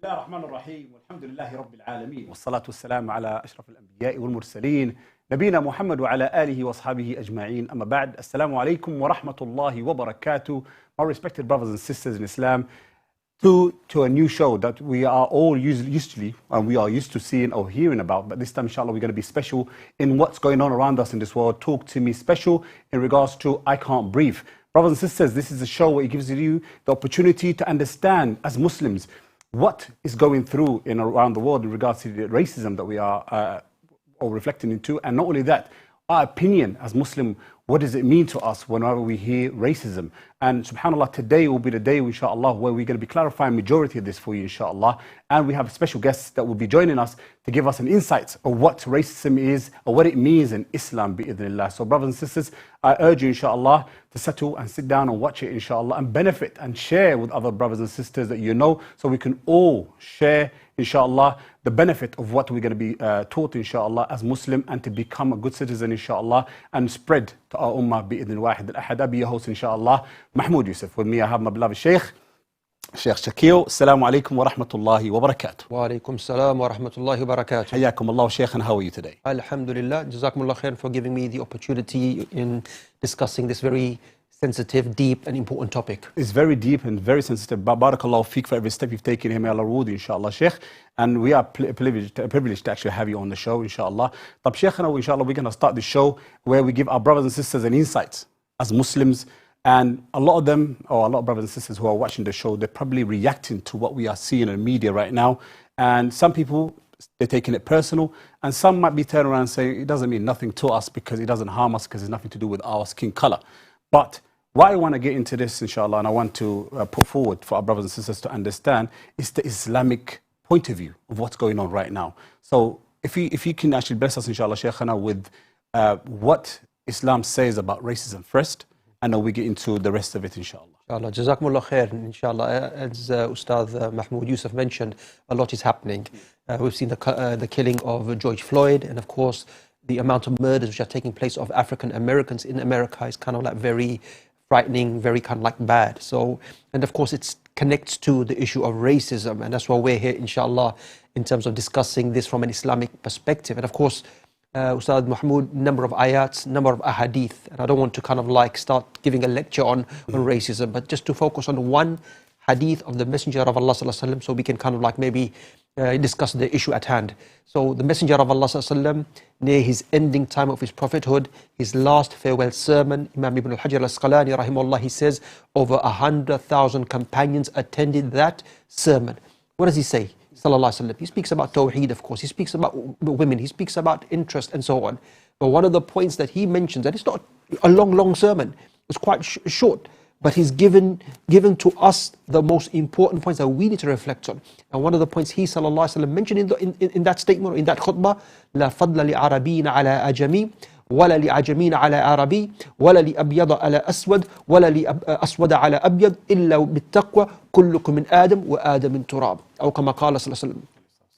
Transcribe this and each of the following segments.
الله الرحمن الرحيم والحمد لله رب العالمين والصلاة والسلام على أشرف الأنبياء والمرسلين نبينا محمد وعلى آله وأصحابه أجمعين. أما بعد, Assalamu alaikum wa rahmatullahi wa barakatuh. My respected brothers and sisters in Islam, to a new show that we are all used to seeing or hearing about, but this time inshallah we're going to be special in what's going on around us in this world. Talk to me special in regards to I Can't Breathe. Brothers and sisters, this is a show where it gives you the opportunity to understand as Muslims what is going through in around the world in regards to the racism that we are all reflecting into, and not only that, our opinion as Muslim, what does it mean to us whenever we hear racism? And subhanAllah, today will be the day, inshaAllah, where we're going to be clarifying majority of this for you, inshaAllah. And we have special guests that will be joining us to give us an insight of what racism is or what it means in Islam, bi'idhnillah. So brothers and sisters, I urge you, inshaAllah, to settle and sit down and watch it, inshaAllah, and benefit and share with other brothers and sisters that you know, so we can all share, inshaAllah, the benefit of what we're going to be taught, inshaAllah, as Muslim, and to become a good citizen, inshaAllah, and spread to our ummah bi'idhin wahid al-ahad. I'll be your host, inshaAllah, Mahmoud Yusuf. With me I have my beloved Sheikh Shakeel. Assalamu alaikum wa rahmatullahi wa barakatuh. Wa alaikum salam wa rahmatullahi wa barakatuh. Hayyakum Allah, Sheikh, and how are you today? Alhamdulillah. Jazakumullah khair for giving me the opportunity in discussing this very sensitive, deep and important topic. It's very deep and very sensitive. Barakallahu feek for every step you've taken here. May Allah reward you, inshallah, Sheikh. And we are privileged to actually have you on the show, inshallah. But Sheikh, inshallah, we're going to start the show where we give our brothers and sisters an insight as Muslims. And a lot of them, or a lot of brothers and sisters who are watching the show, they're probably reacting to what we are seeing in the media right now. And some people, they're taking it personal. And some might be turning around and saying, it doesn't mean nothing to us because it doesn't harm us because it's nothing to do with our skin color. But why I want to get into this, inshallah, and I want to put forward for our brothers and sisters to understand, is the Islamic point of view of what's going on right now. So if you can actually bless us, inshallah, Shaykhana, with what Islam says about racism first, and then we get into the rest of it, inshallah. Inshallah. Jazakumullah khair. Inshallah, as Ustad Mahmoud Yusuf mentioned, a lot is happening. We've seen the killing of George Floyd, and of course, the amount of murders which are taking place of African Americans in America is kind of like very frightening, very kind of like bad. So, and of course, it connects to the issue of racism, and that's why we're here, inshallah, in terms of discussing this from an Islamic perspective. And of course, Ustad Mahmoud, number of ayats, number of ahadith, and I don't want to kind of like start giving a lecture on racism, but just to focus on one hadith of the Messenger of Allah sallallahu alaihi wasallam, so we can kind of like maybe discuss the issue at hand. So the Messenger of Allah sallallahu alaihi wasallam, near his ending time of his prophethood, his last farewell sermon, Imam Ibn al-Hajar al-Asqalani rahimahullah, he says over 100,000 companions attended that sermon. What does he say? Sallallahu alaihi wasallam. He speaks about Tawheed, of course. He speaks about women. He speaks about interest and so on. But one of the points that he mentions, and it's not a long sermon, it's quite short, but he's given to us the most important points that we need to reflect on. And one of the points he sallallahu alaihi wasallam mentioned in that statement, or in that khutbah, لا فضل لعربين على أجمي ولا لعجمين على عربي ولا لأبيض على أسود ولا لأسود على أبيض إلا بالتقوى كلكم من آدم وآدم من تراب. أو كما قال صلى الله عليه وسلم.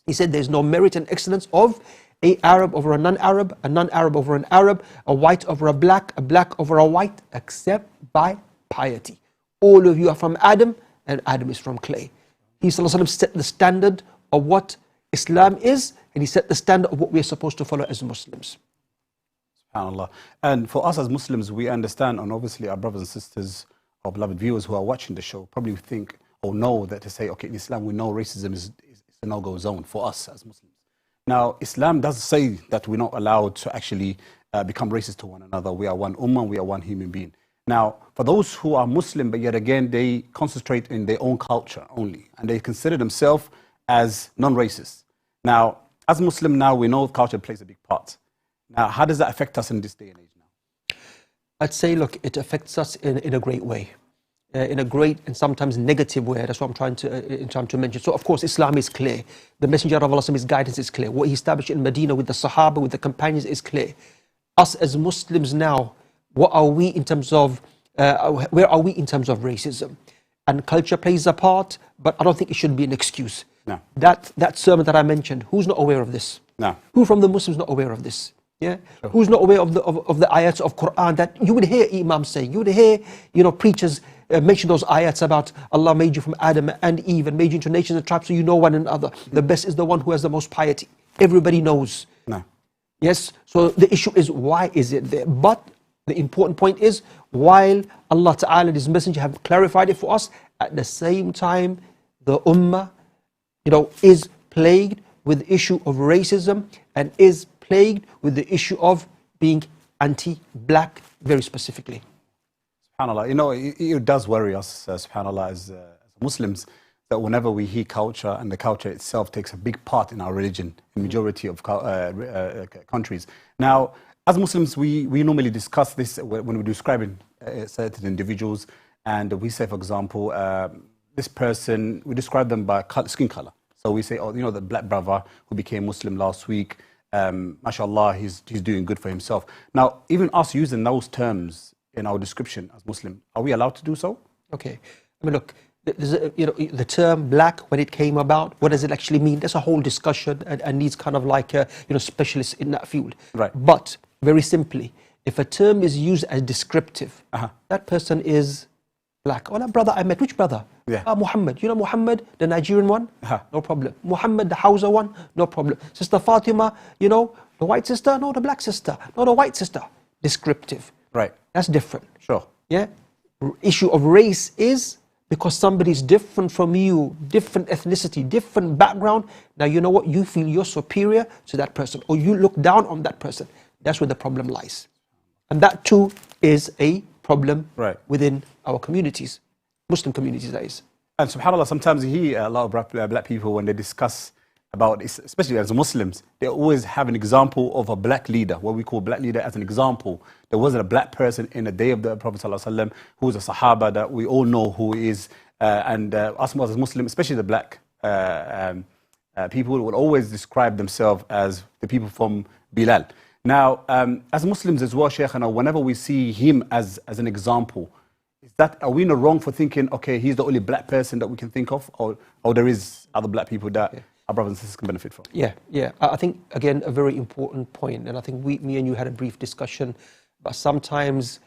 He said there's no merit and excellence of an Arab over a non-Arab, a non-Arab over an Arab, a white over a black over a white, except by piety. All of you are from Adam, and Adam is from clay. He sallallahu alaihi wasallam set the standard of what Islam is, and he set the standard of what we are supposed to follow as Muslims. SubhanAllah. And for us as Muslims, we understand, and obviously our brothers and sisters, our beloved viewers who are watching the show, probably think or know that to say, okay, in Islam we know racism is a no-go zone for us as Muslims. Now, Islam does say that we're not allowed to actually become racist to one another. We are one ummah, we are one human being. Now, for those who are Muslim, but yet again, they concentrate in their own culture only, and they consider themselves as non-racist. Now, as Muslim now, we know culture plays a big part. Now, how does that affect us in this day and age now? I'd say, look, it affects us in a great way. In a great and sometimes negative way. That's what I'm trying to mention. So, of course, Islam is clear. The Messenger of Allah, his guidance is clear. What he established in Medina with the Sahaba, with the companions, is clear. Us as Muslims now, what are we in terms of, where are we in terms of racism? And culture plays a part, but I don't think it should be an excuse. No. That sermon that I mentioned, who's not aware of this? No. Who from the Muslims not aware of this? Yeah, sure. Who's not aware of the ayats of Quran that you would hear Imam say? You would hear, preachers mention those ayats about Allah made you from Adam and Eve and made you into nations and tribes so you know one another. The best is the one who has the most piety. Everybody knows. No. Yes, so the issue is why is it there? But the important point is, while Allah Ta'ala and His Messenger have clarified it for us, at the same time, the Ummah, is plagued with the issue of racism and is plagued with the issue of being anti-black very specifically. SubhanAllah, it does worry us, SubhanAllah, as Muslims, that whenever we hear culture, and the culture itself takes a big part in our religion, in majority of countries. Now, as Muslims, we normally discuss this when we're describing certain individuals, and we say, for example, this person, we describe them by skin color. So we say, the black brother who became Muslim last week, mashallah, he's doing good for himself. Now, even us using those terms in our description as Muslim, are we allowed to do so? Okay. I mean, look, the term black, when it came about, what does it actually mean? There's a whole discussion and needs kind of like specialists in that field. Right. But very simply, if a term is used as descriptive, that person is black. Oh, that brother I met, which brother? Yeah. Muhammad. You know Muhammad, the Nigerian one? No problem. Muhammad, the Hausa one? No problem. Sister Fatima, the white sister? No, the black sister. No, the white sister. Descriptive. Right. That's different. Sure. Yeah. Issue of race is because somebody's different from you, different ethnicity, different background. Now, you know what? You feel you're superior to that person, or you look down on that person. That's where the problem lies. And that too is a problem within our communities, Muslim communities, that is. And subhanAllah, sometimes you hear a lot of black people when they discuss about, especially as Muslims, they always have an example of a black leader, what we call black leader as an example. There wasn't a black person in the day of the Prophet ﷺ who was a Sahaba that we all know who is, and us as Muslims, especially the black people, would always describe themselves as the people from Bilal. Now, as Muslims as well, Shaykhana, whenever we see him as an example, are we in the wrong for thinking, okay, he's the only black person that we can think of, or there is other black people that our brothers and sisters can benefit from? Yeah. I think, again, a very important point, and I think me and you had a brief discussion, but sometimes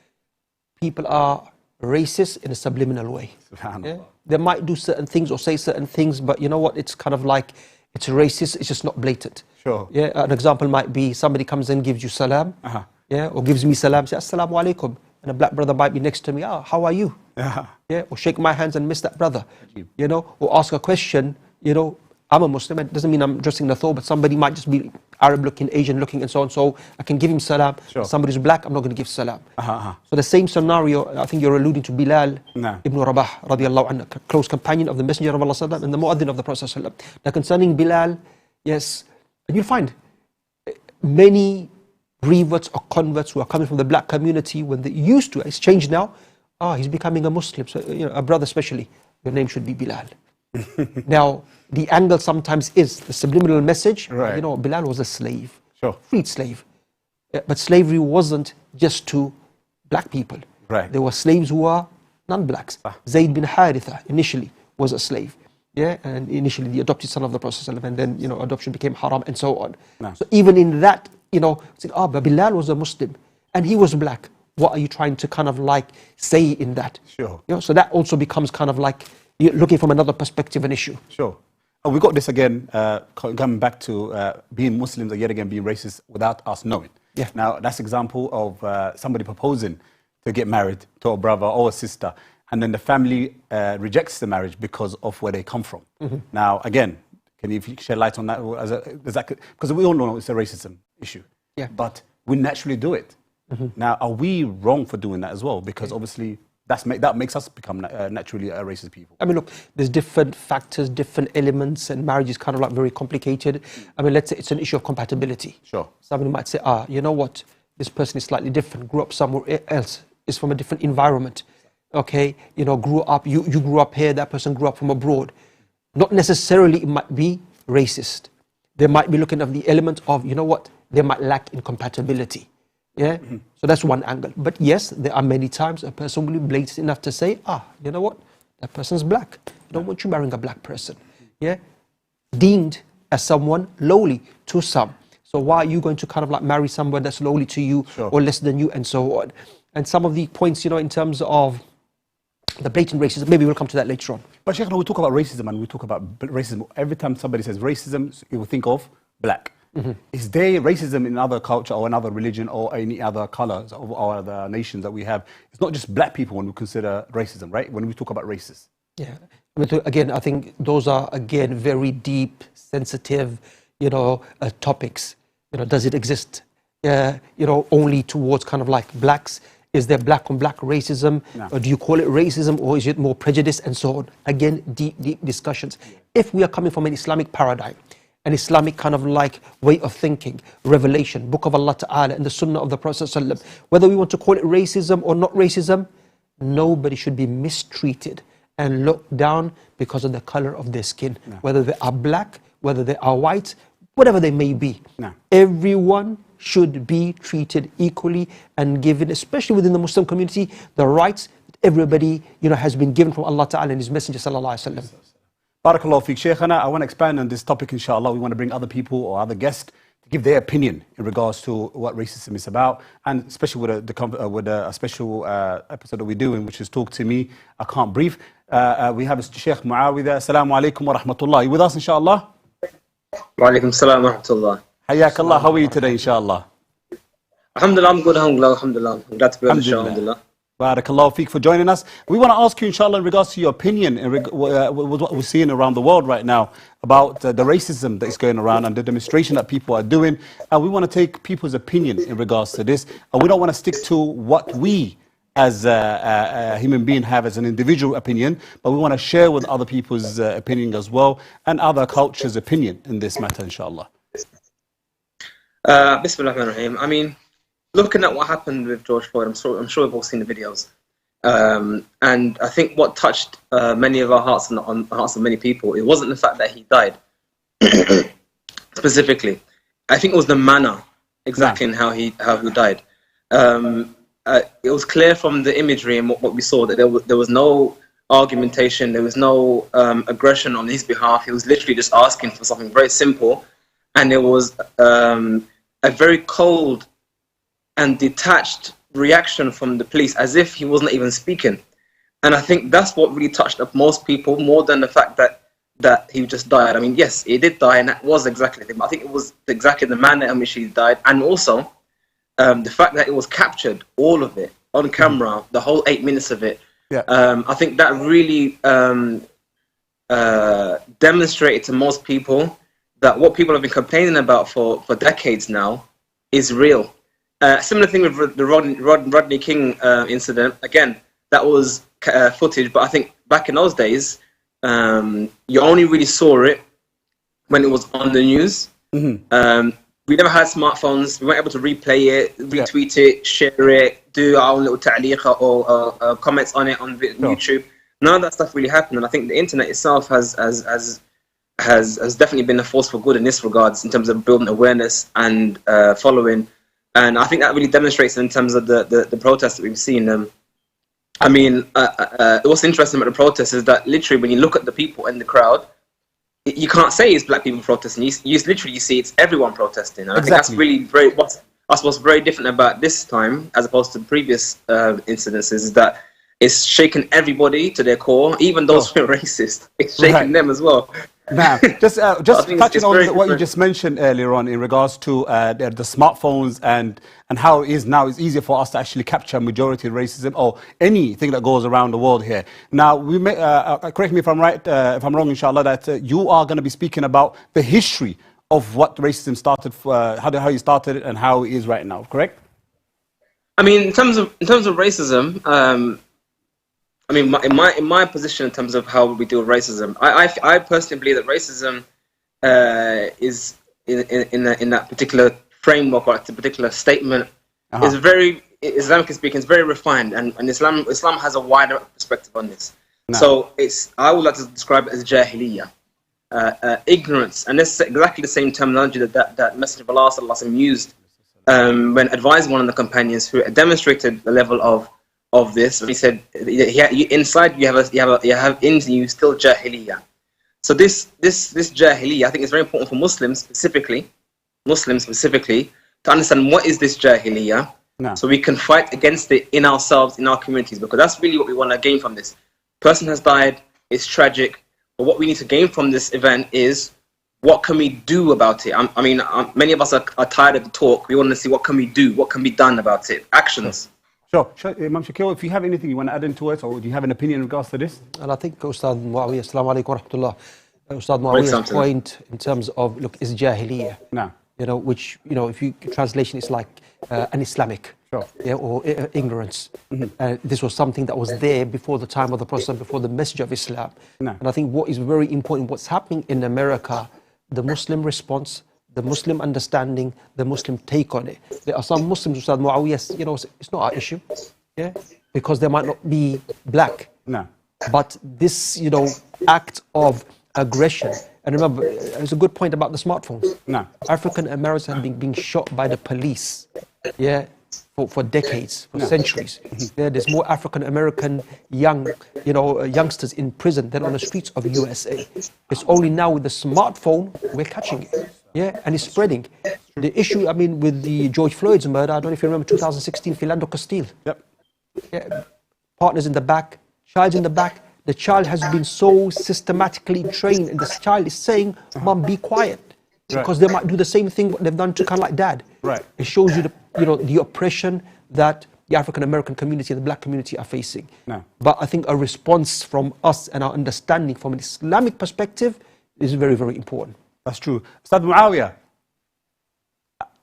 people are racist in a subliminal way. Yeah? They might do certain things or say certain things, but you know what? It's kind of like, it's racist, it's just not blatant. Sure. Yeah. An example might be somebody comes in, gives you salam, or gives me salam, say assalamu alaikum, and a black brother might be next to me, how are you? Yeah. Or shake my hands and miss that brother, or ask a question, I'm a Muslim, it doesn't mean I'm dressing the thobe, but somebody might just be Arab looking, Asian looking, and so on. So I can give him salam. Sure. Somebody's black, I'm not going to give salam. So the same scenario, I think you're alluding to Bilal ibn Rabah, radiallahu anhu, close companion of the Messenger of Allah and the Muaddin of the Prophet. Now concerning Bilal, yes, and you'll find many reverts or converts who are coming from the black community, when they used to, it's changed now, he's becoming a Muslim, so a brother especially, your name should be Bilal. Now, the angle sometimes is the subliminal message. Bilal was a slave, freed slave. But slavery wasn't just to black people. There were slaves who were non-blacks. Zayd bin Haritha initially was a slave. And initially the adopted son of the Prophet, and then adoption became haram and so on. So even in that, but Bilal was a Muslim and he was black. What are you trying to kind of like say in that? Sure. So that also becomes kind of like you're looking from another perspective an issue. Sure. We got this again, coming back to being Muslims and yet again being racist without us knowing. Now, that's an example of somebody proposing to get married to a brother or a sister, and then the family rejects the marriage because of where they come from. Now, again, can you shed light on that? Because we all know it's a racism issue, but we naturally do it. Now, are we wrong for doing that as well? Because obviously, that makes us become naturally a racist people. I mean, look, there's different factors, different elements, and marriage is kind of like very complicated. I mean, let's say it's an issue of compatibility. Sure. Somebody might say, you know what, this person is slightly different, grew up somewhere else, is from a different environment. Okay, grew up, you grew up here, that person grew up from abroad. Not necessarily it might be racist. They might be looking at the element of, they might lack in compatibility. So that's one angle. But yes, there are many times a person will be blatant enough to say, you know what, that person's black. I don't want you marrying a black person. Deemed as someone lowly to some. So why are you going to kind of like marry someone that's lowly to you or less than you and so on? And some of the points, in terms of the blatant racism. Maybe we'll come to that later on. But Sheikh, we talk about racism and we talk about racism. Every time somebody says racism, you will think of black. Is there racism in another culture or another religion or any other colors or other nations that we have? It's not just black people when we consider racism, right? When we talk about races. Yeah. Again, I think those are, again, very deep, sensitive, topics. Does it exist, only towards kind of like blacks? Is there black on black racism? No. Or do you call it racism, or is it more prejudice and so on? Again, deep discussions. If we are coming from an Islamic paradigm, an Islamic kind of like way of thinking, revelation, Book of Allah Ta'ala and the Sunnah of the Prophet ﷺ, whether we want to call it racism or not racism, nobody should be mistreated and looked down because of the color of their skin, whether they are black, whether they are white, whatever they may be. Everyone should be treated equally and given, especially within the Muslim community, the rights that everybody has been given from Allah Ta'ala and His Messenger Sallallahu Alaihi Wasallam. Barakallahu feek, Shaykhana. I want to expand on this topic, inshallah. We want to bring other people or other guests to give their opinion in regards to what racism is about, and especially with a special episode that we're doing, which is Talk to Me, I Can't Breathe. We have Sheikh Muawida. Assalamu alaikum wa rahmatullah. Are you with us, inshallah? Wa alaikum salam wa rahmatullah. Hayakallah. How are you today, inshallah? Alhamdulillah, I'm good. Alhamdulillah. I'm glad to be on the show. Alhamdulillah. Barakallahu feek for joining us. We want to ask you, inshallah, in regards to your opinion with what we're seeing around the world right now about the racism that is going around and the demonstration that people are doing. We want to take people's opinion in regards to this. We don't want to stick to what we as a human being have as an individual opinion, but we want to share with other people's opinion as well and other cultures' opinion in this matter, inshallah. Bismillahirrahmanirrahim. I mean, looking at what happened with George Floyd, I'm sure we've all seen the videos. And I think what touched many of our hearts and on the hearts of many people, it wasn't the fact that he died specifically. I think it was the manner exactly in how he died. It was clear from the imagery and what we saw that there was no argumentation, there was no aggression on his behalf. He was literally just asking for something very simple, and there was a very cold and detached reaction from the police, as if he wasn't even speaking. And I think that's what really touched up most people, more than the fact that he just died. I mean, yes, he did die, and that was exactly the thing, but I think it was exactly the manner in which he died, and also the fact that it was captured, all of it, on camera, the whole 8 minutes of it. I think that really demonstrated to most people that what people have been complaining about for decades now is real. Similar thing with the Rodney King incident. Again, that was footage, but I think back in those days, you only really saw it when it was on the news. We never had smartphones. We weren't able to replay it, retweet it, share it, do our own little ta'liq or comments on it on YouTube. None of that stuff really happened, and I think the internet itself has definitely been a force for good in this regards, in terms of building awareness and following. And I think that really demonstrates in terms of the protests that we've seen. I mean, what's interesting about the protests is that literally when you look at the people in the crowd, you can't say it's black people protesting. You literally see it's everyone protesting. And I think that's really what's very different about this time as opposed to previous incidences, is that it's shaking everybody to their core, even those who are racist. It's shaking them as well. Now, just touching on what you just mentioned earlier on in regards to the smartphones and how it is now, it's easier for us to actually capture majority racism or anything that goes around the world here. Now, we may, correct me if I'm right, if I'm wrong, inshallah, that you are going to be speaking about the history of what racism started, how you started it and how it is right now, correct? I mean, in terms of racism, I mean, in my position in terms of how we deal with racism, I personally believe that racism is in that particular framework or that particular statement is very, Islamically speaking, it's very refined, and Islam has a wider perspective on this. So I would like to describe it as jahiliyyah, ignorance, and this is exactly the same terminology that Messenger of Allah sallallahu alaihi wasallam used when advising one of the companions who demonstrated the level of this. He said, inside you have in you still jahiliyyah. So this jahiliyyah, I think it's very important for Muslims specifically, to understand what is this jahiliyyah, so we can fight against it in ourselves, in our communities, because that's really what we want to gain from this. person has died, it's tragic, but what we need to gain from this event is, what can we do about it? Many of us are tired of the talk. We want to see what can we do, what can be done about it, actions. Sure. Imam Shakeel, if you have anything you want to add into it, or do you have an opinion in regards to this? And I think Ustad Muawiyah, Assalamu alaikum wa rahmatullah. Ustad Muawiyah's point in terms of, look, is jahiliyyah. No. Which, if you translation is like un-Islamic. Sure. Yeah, or ignorance. This was something that was there before the time of the Prophet, before the message of Islam. No. And I think what is very important, what's happening in America, the Muslim response, the Muslim understanding, the Muslim take on it. There are some Muslims who said, Muawiyah, it's not our issue, yeah, because they might not be black. No. But this, act of aggression, and remember, there's a good point about the smartphones. No. African Americans have been being shot by the police, yeah, for decades, for centuries. Yeah, there's more African American youngsters in prison than on the streets of USA. It's only now with the smartphone we're catching it. Yeah, and it's spreading. The issue, with the George Floyd's murder, I don't know if you remember 2016, Philando Castile. Yep. Yeah, partners in the back, child's in the back. The child has been so systematically trained, and this child is saying, "Mom, be quiet," because they might do the same thing what they've done to kind of like dad. Right. It shows you the oppression that the African American community and the black community are facing. No. But I think a response from us and our understanding from an Islamic perspective is very, very important. That's true. Ustad Muawiyah,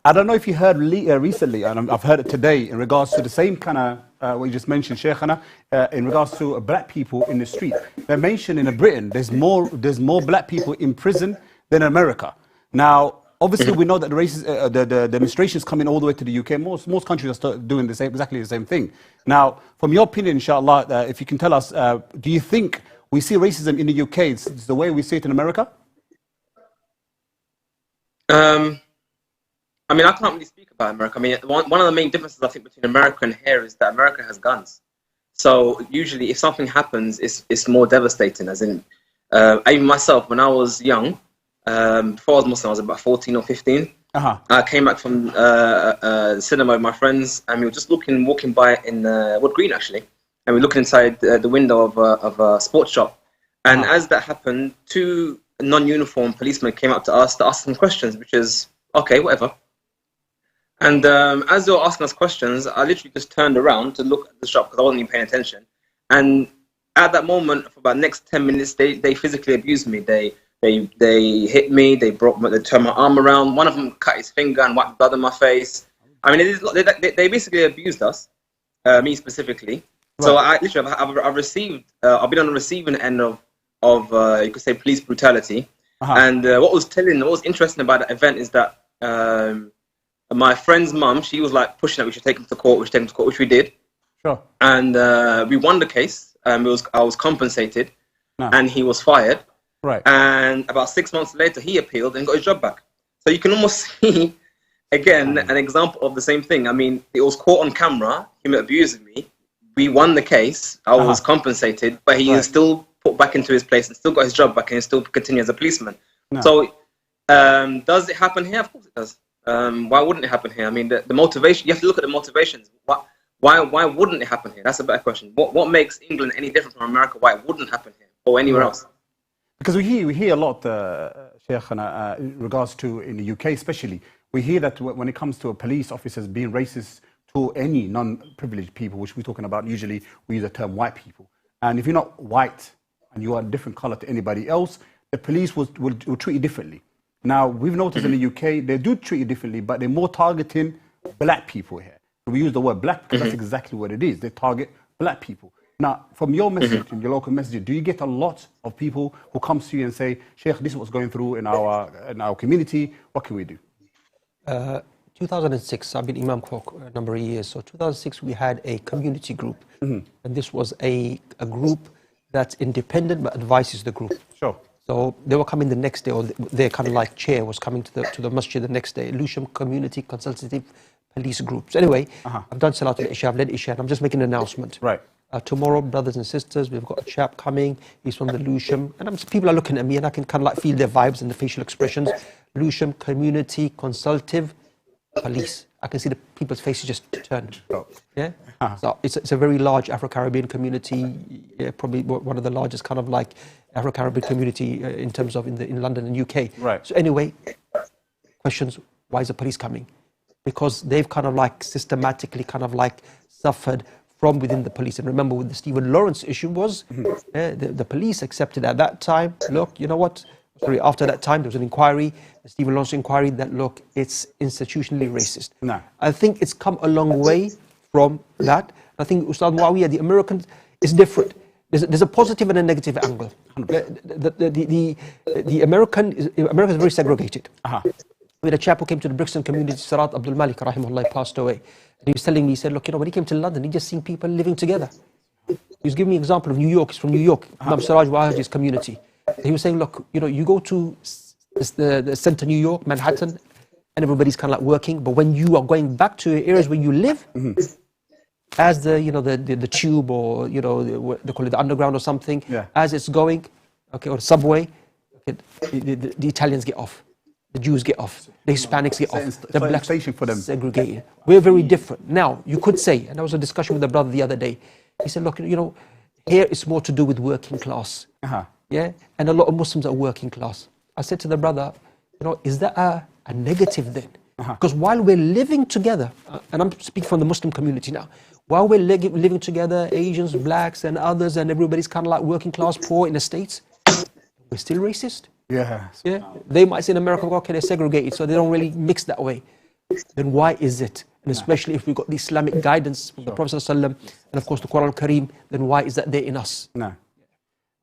I don't know if you heard recently, and I've heard it today, in regards to the same kind of, what you just mentioned, Shaykhana, in regards to black people in the street. They mentioned in Britain, there's more black people in prison than in America. Now, obviously, we know that the demonstrations coming all the way to the UK. Most countries are doing exactly the same thing. Now, from your opinion, inshallah, if you can tell us, do you think we see racism in the UK it's the way we see it in America? I can't really speak about America. One of the main differences I think between America and here is that America has guns. So usually, if something happens, it's more devastating. As in, even myself, when I was young, before I was Muslim, I was about 14 or 15. I came back from the cinema with my friends, and we were just walking by in Wood Green actually, and we were looking inside the window of a sports shop. And as that happened, two non-uniform policemen came up to us to ask some questions, which is okay, whatever. And as they were asking us questions, I literally just turned around to look at the shop because I wasn't even paying attention. And at that moment, for about the next 10 minutes, they physically abused me. They hit me. They turned my arm around. One of them cut his finger and wiped blood on my face. They basically abused us, me specifically. Right. So I literally I've received. I've been on the receiving end of you could say police brutality. And what was interesting about that event is that my friend's mum, she was like pushing that we should take him to court, which we did. Sure. And we won the case. I was compensated, and he was fired. Right. And about 6 months later, he appealed and got his job back. So you can almost see, again, an example of the same thing. It was caught on camera, him abusing me. We won the case. I was compensated, but he is still put back into his place and still got his job back and still continue as a policeman. No. So does it happen here? Of course it does. Why wouldn't it happen here? The motivation, you have to look at the motivations. Why wouldn't it happen here? That's a better question. What makes England any different from America? Why it wouldn't happen here or anywhere else? Because we hear a lot, Sheikh, in regards to in the UK especially, we hear that when it comes to police officers being racist to any non-privileged people, which we're talking about, usually we use the term white people. And if you're not white and you are a different color to anybody else, the police will treat you differently. Now, we've noticed in the UK, they do treat you differently, but they're more targeting black people here. We use the word black because that's exactly what it is. They target black people. Now, from your message, in your local message, do you get a lot of people who come to you and say, Sheikh, this is what's going through in our community, what can we do? 2006, I've been Imam for a number of years. So 2006, we had a community group. And this was a group that's independent but advises the group. Sure. So they were coming the next day, or their kind of like chair was coming to the masjid the next day. Lewisham Community Consultative Police Groups. Anyway, I've done Salat al-Isha, I've led Isha, and I'm just making an announcement. Right. Tomorrow, brothers and sisters, we've got a chap coming. He's from the Lewisham. And people are looking at me, and I can kind of like feel their vibes and the facial expressions. Lewisham Community Consultative Police I can see the people's faces just turn. Oh. Yeah. So it's a very large Afro-Caribbean community, probably one of the largest kind of like Afro-Caribbean community in terms of in London and UK. Right. So anyway, questions, why is the police coming? Because they've kind of like systematically kind of like suffered from within the police. And remember with the Stephen Lawrence issue was, the police accepted at that time, look, you know what? Sorry, after that time, there was an inquiry, the Stephen Lawrence inquiry, that look, it's institutionally racist. No. I think it's come a long way from that. I think Ustad Muawiyah, the Americans, is different. There's a positive and a negative angle. The American is very segregated. We had a chap who came to the Brixton community, Sarat Abdul Malik, rahimahullah, he passed away. And he was telling me, he said, look, you know, when he came to London, he just seen people living together. He was giving me an example of New York. He's from New York, Imam Siraj Wahaji's community. He was saying, look, you know, you go to the center New York, Manhattan, and everybody's kind of like working. But when you are going back to areas where you live, as the tube or, you know, they call it the underground or something, as it's going, okay, or subway, okay, the Italians get off. The Jews get off, the Hispanics get off, the blacks for them. segregated. We're very different. Now, you could say, and there was a discussion with a brother the other day, he said, look, you know, here it's more to do with working class. Yeah, and a lot of Muslims are working class. I said to the brother, you know, is that a negative then? Because while we're living together, and I'm speaking from the Muslim community now, while we're living together, Asians, blacks and others, and everybody's kind of like working class, poor in the States, we're still racist. Yeah. They might say in America, okay, they're segregated, so they don't really mix that way. Then why is it? And especially if we've got the Islamic guidance from the Prophet ﷺ, and of course the Quran al-Kareem, then why is that there in us? No.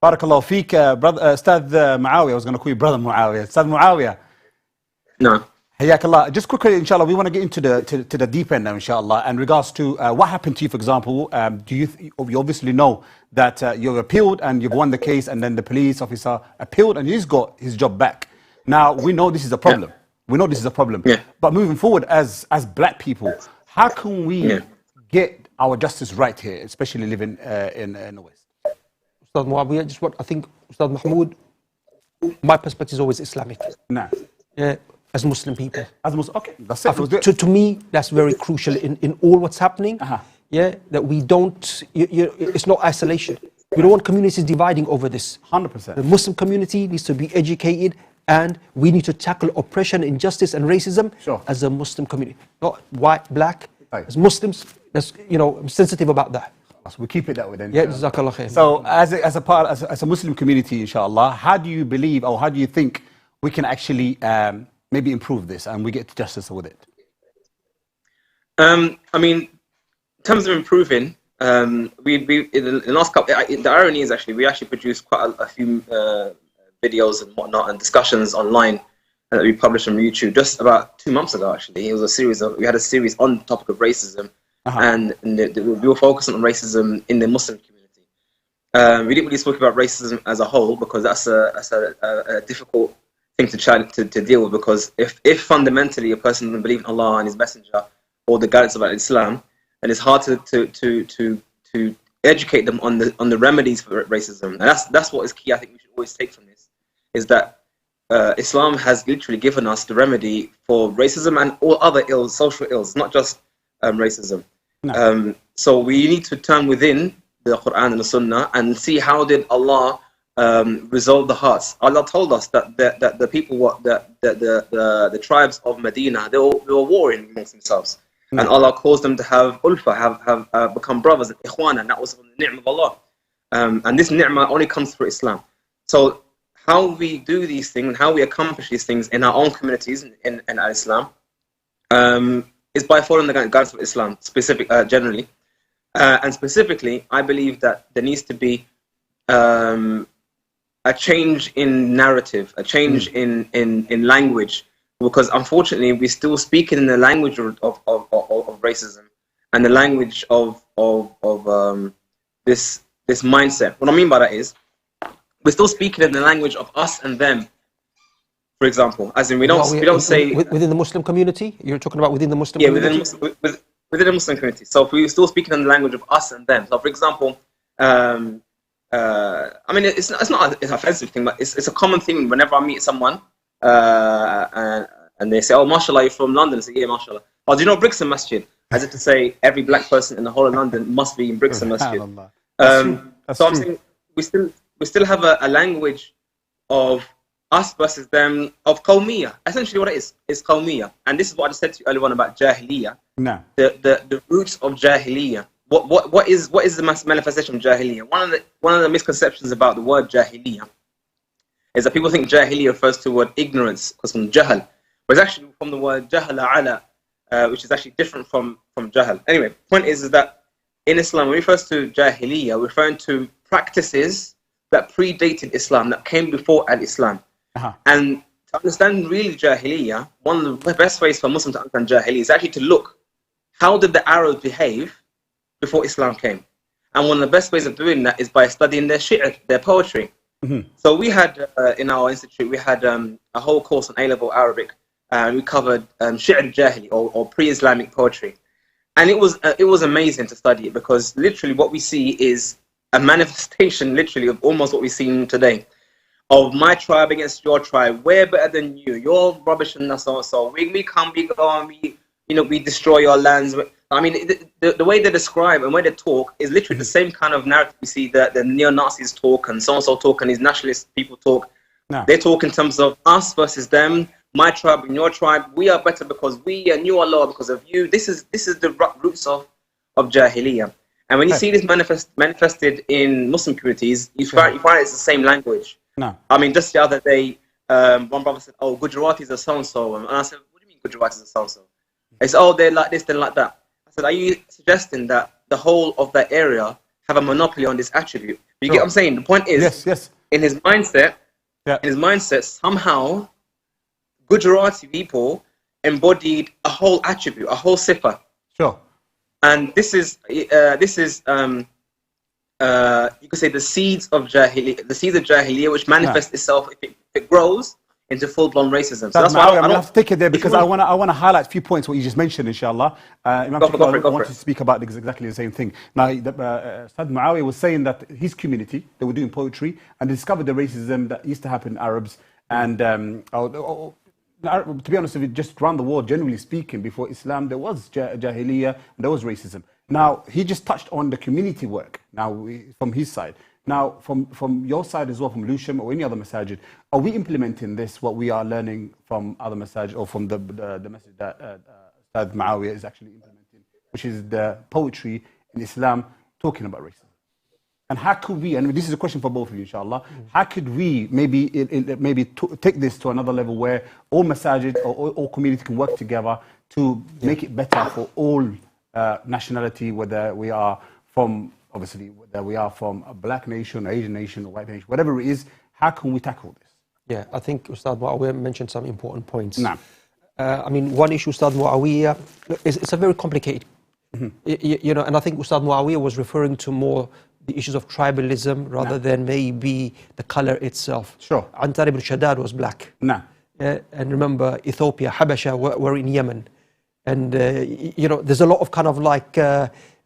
Barakallahu feek, brother, Ustad Muawiyah. I was going to call you brother Muawiyah. Ustad Muawiyah. No. Hayakallah. Just quickly, inshallah, we want to get into the deep end now, inshallah. In regards to what happened to you, for example, you obviously know that you've appealed and you've won the case, and then the police officer appealed and he's got his job back. Now, we know this is a problem. We know this is a problem. But moving forward, as black people, how can we get our justice right here, especially living in the West? Ustad Muawiyah, just what I think, Ustad Mahmoud, my perspective is always Islamic. No. Yeah, as Muslim people. As Muslim, okay, that's it. To me, that's very crucial in all what's happening. Yeah, that we don't, it's not isolation. We don't want communities dividing over this. 100%. The Muslim community needs to be educated, and we need to tackle oppression, injustice and racism as a Muslim community. Not white, black, as Muslims, that's, you know, I'm sensitive about that. So we keep it that way then. Yeah, Jazakallah khair. So as a Muslim community, inshallah, how do you believe or how do you think we can actually maybe improve this and we get to justice with it? I mean, in terms of improving, we in the last couple, the irony is actually we actually produced quite a few videos and whatnot and discussions online that we published on YouTube just about 2 months ago. Actually, it was a series we had a series on the topic of racism, and we were focusing on racism in the Muslim community. We didn't really speak about racism as a whole because that's a difficult thing to deal with, because if fundamentally a person doesn't believe in Allah and His Messenger or the guidance about Islam, and it's hard to educate them on the remedies for racism. And that's what is key. I think we should always take from this is that Islam has literally given us the remedy for racism and all other ills, social ills, not just racism. No. So we need to turn within the Quran and the Sunnah and see how did Allah resolve the hearts. Allah told us that the people, the tribes of Medina, they were warring amongst themselves. No. And Allah caused them to have ulfa, have become brothers and ikhwan, and that was from the ni'mah of Allah. And this ni'mah only comes through Islam. So how we do these things and how we accomplish these things in our own communities in Islam is by following the guidance of Islam, generally. And specifically, I believe that there needs to be a change in narrative, a change in language, because unfortunately we're still speaking in the language of racism and the language of this mindset. What I mean by that is we're still speaking in the language of us and them. For example, as in we don't say within the Muslim community. You're talking about within the Muslim community. Within the Muslim community. So if we're still speaking in the language of us and them. So for example, I mean, it's not an offensive thing, but it's a common thing whenever I meet someone and they say, "Oh, mashallah, you're from London." I say, "Yeah, mashallah." Oh, do you know Brixton Masjid? As if to say every black person in the whole of London must be in Brixton Masjid. So I'm saying we still have a language of us versus them, of Qawmiya. Essentially what it is Qawmiya. And this is what I said to you earlier on about Jahiliyyah. No. The roots of Jahiliyyah. What is the manifestation of Jahiliyyah? One of the misconceptions about the word Jahiliyyah is that people think Jahiliyyah refers to the word ignorance, because from Jahal. But it's actually from the word Jahala ala, which is actually different from Jahal. Anyway, the point is that in Islam, when it refers to Jahiliyyah, we're referring to practices that predated Islam, that came before Al-Islam. And to understand really Jahiliyyah, one of the best ways for Muslims to understand Jahiliyyah is actually to look, how did the Arabs behave before Islam came? And one of the best ways of doing that is by studying their shi'r, their poetry. So we had, in our institute, we had a whole course on A-level Arabic, and we covered shi'r Jahili, or pre-Islamic poetry. And it was amazing to study it, because literally what we see is a manifestation, literally, of almost what we've seen today. Of my tribe against your tribe, we're better than you. You're rubbish and so and so. We come, we go, and we destroy your lands. I mean, the way they describe and way they talk is literally the same kind of narrative we see the neo-Nazis talk, and so and so talk, and these nationalist people talk. No. They talk in terms of us versus them, my tribe and your tribe. We are better because we, and you are lower because of you. This is the roots of Jahiliyyah. And when you see this manifested in Muslim communities, you find it's the same language. No. I mean, just the other day, one brother said, "Oh, Gujaratis are so and so," and I said, "What do you mean Gujaratis are so and so?" He said, "Oh, they're like this, they're like that." I said, "Are you suggesting that the whole of that area have a monopoly on this attribute?" You get what I'm saying? The point is, yes. In his mindset, somehow Gujarati people embodied a whole attribute, a whole sifa. Sure. And this is you could say the seeds of Jahiliyyah, which manifests itself if it grows into full-blown racism. So that's why I'm going to have to take it there, because I want to highlight a few points what you just mentioned, inshallah. Imam Shakeel, I want to speak about exactly the same thing. Now, Ustad Muawiyah was saying that his community, they were doing poetry, and they discovered the racism that used to happen in Arabs. And to be honest with you, just around the world, generally speaking, before Islam, there was Jahiliyyah, and there was racism. Now, he just touched on the community work, from his side. Now, from your side as well, from Lusham or any other masajid, are we implementing this, what we are learning from other masajid, or from the message that Ustad Muawiyah is actually implementing, which is the poetry in Islam talking about racism? And how could we, and this is a question for both of you, inshallah, how could we maybe take this to another level where all masajid or all community can work together to make it better for all nationality, whether we are from, obviously, whether we are from a black nation, Asian nation, or white nation, whatever it is, how can we tackle this? Yeah, I think Ustad Muawiyah mentioned some important points. Nah. I mean, one issue, Ustad Muawiyah, it's a very complicated, you know, and I think Ustad Muawiyah was referring to more the issues of tribalism rather than maybe the color itself. Sure. Antar ibn Shaddad was black. And remember, Ethiopia, Habasha were in Yemen. And, you know, there's a lot of kind of like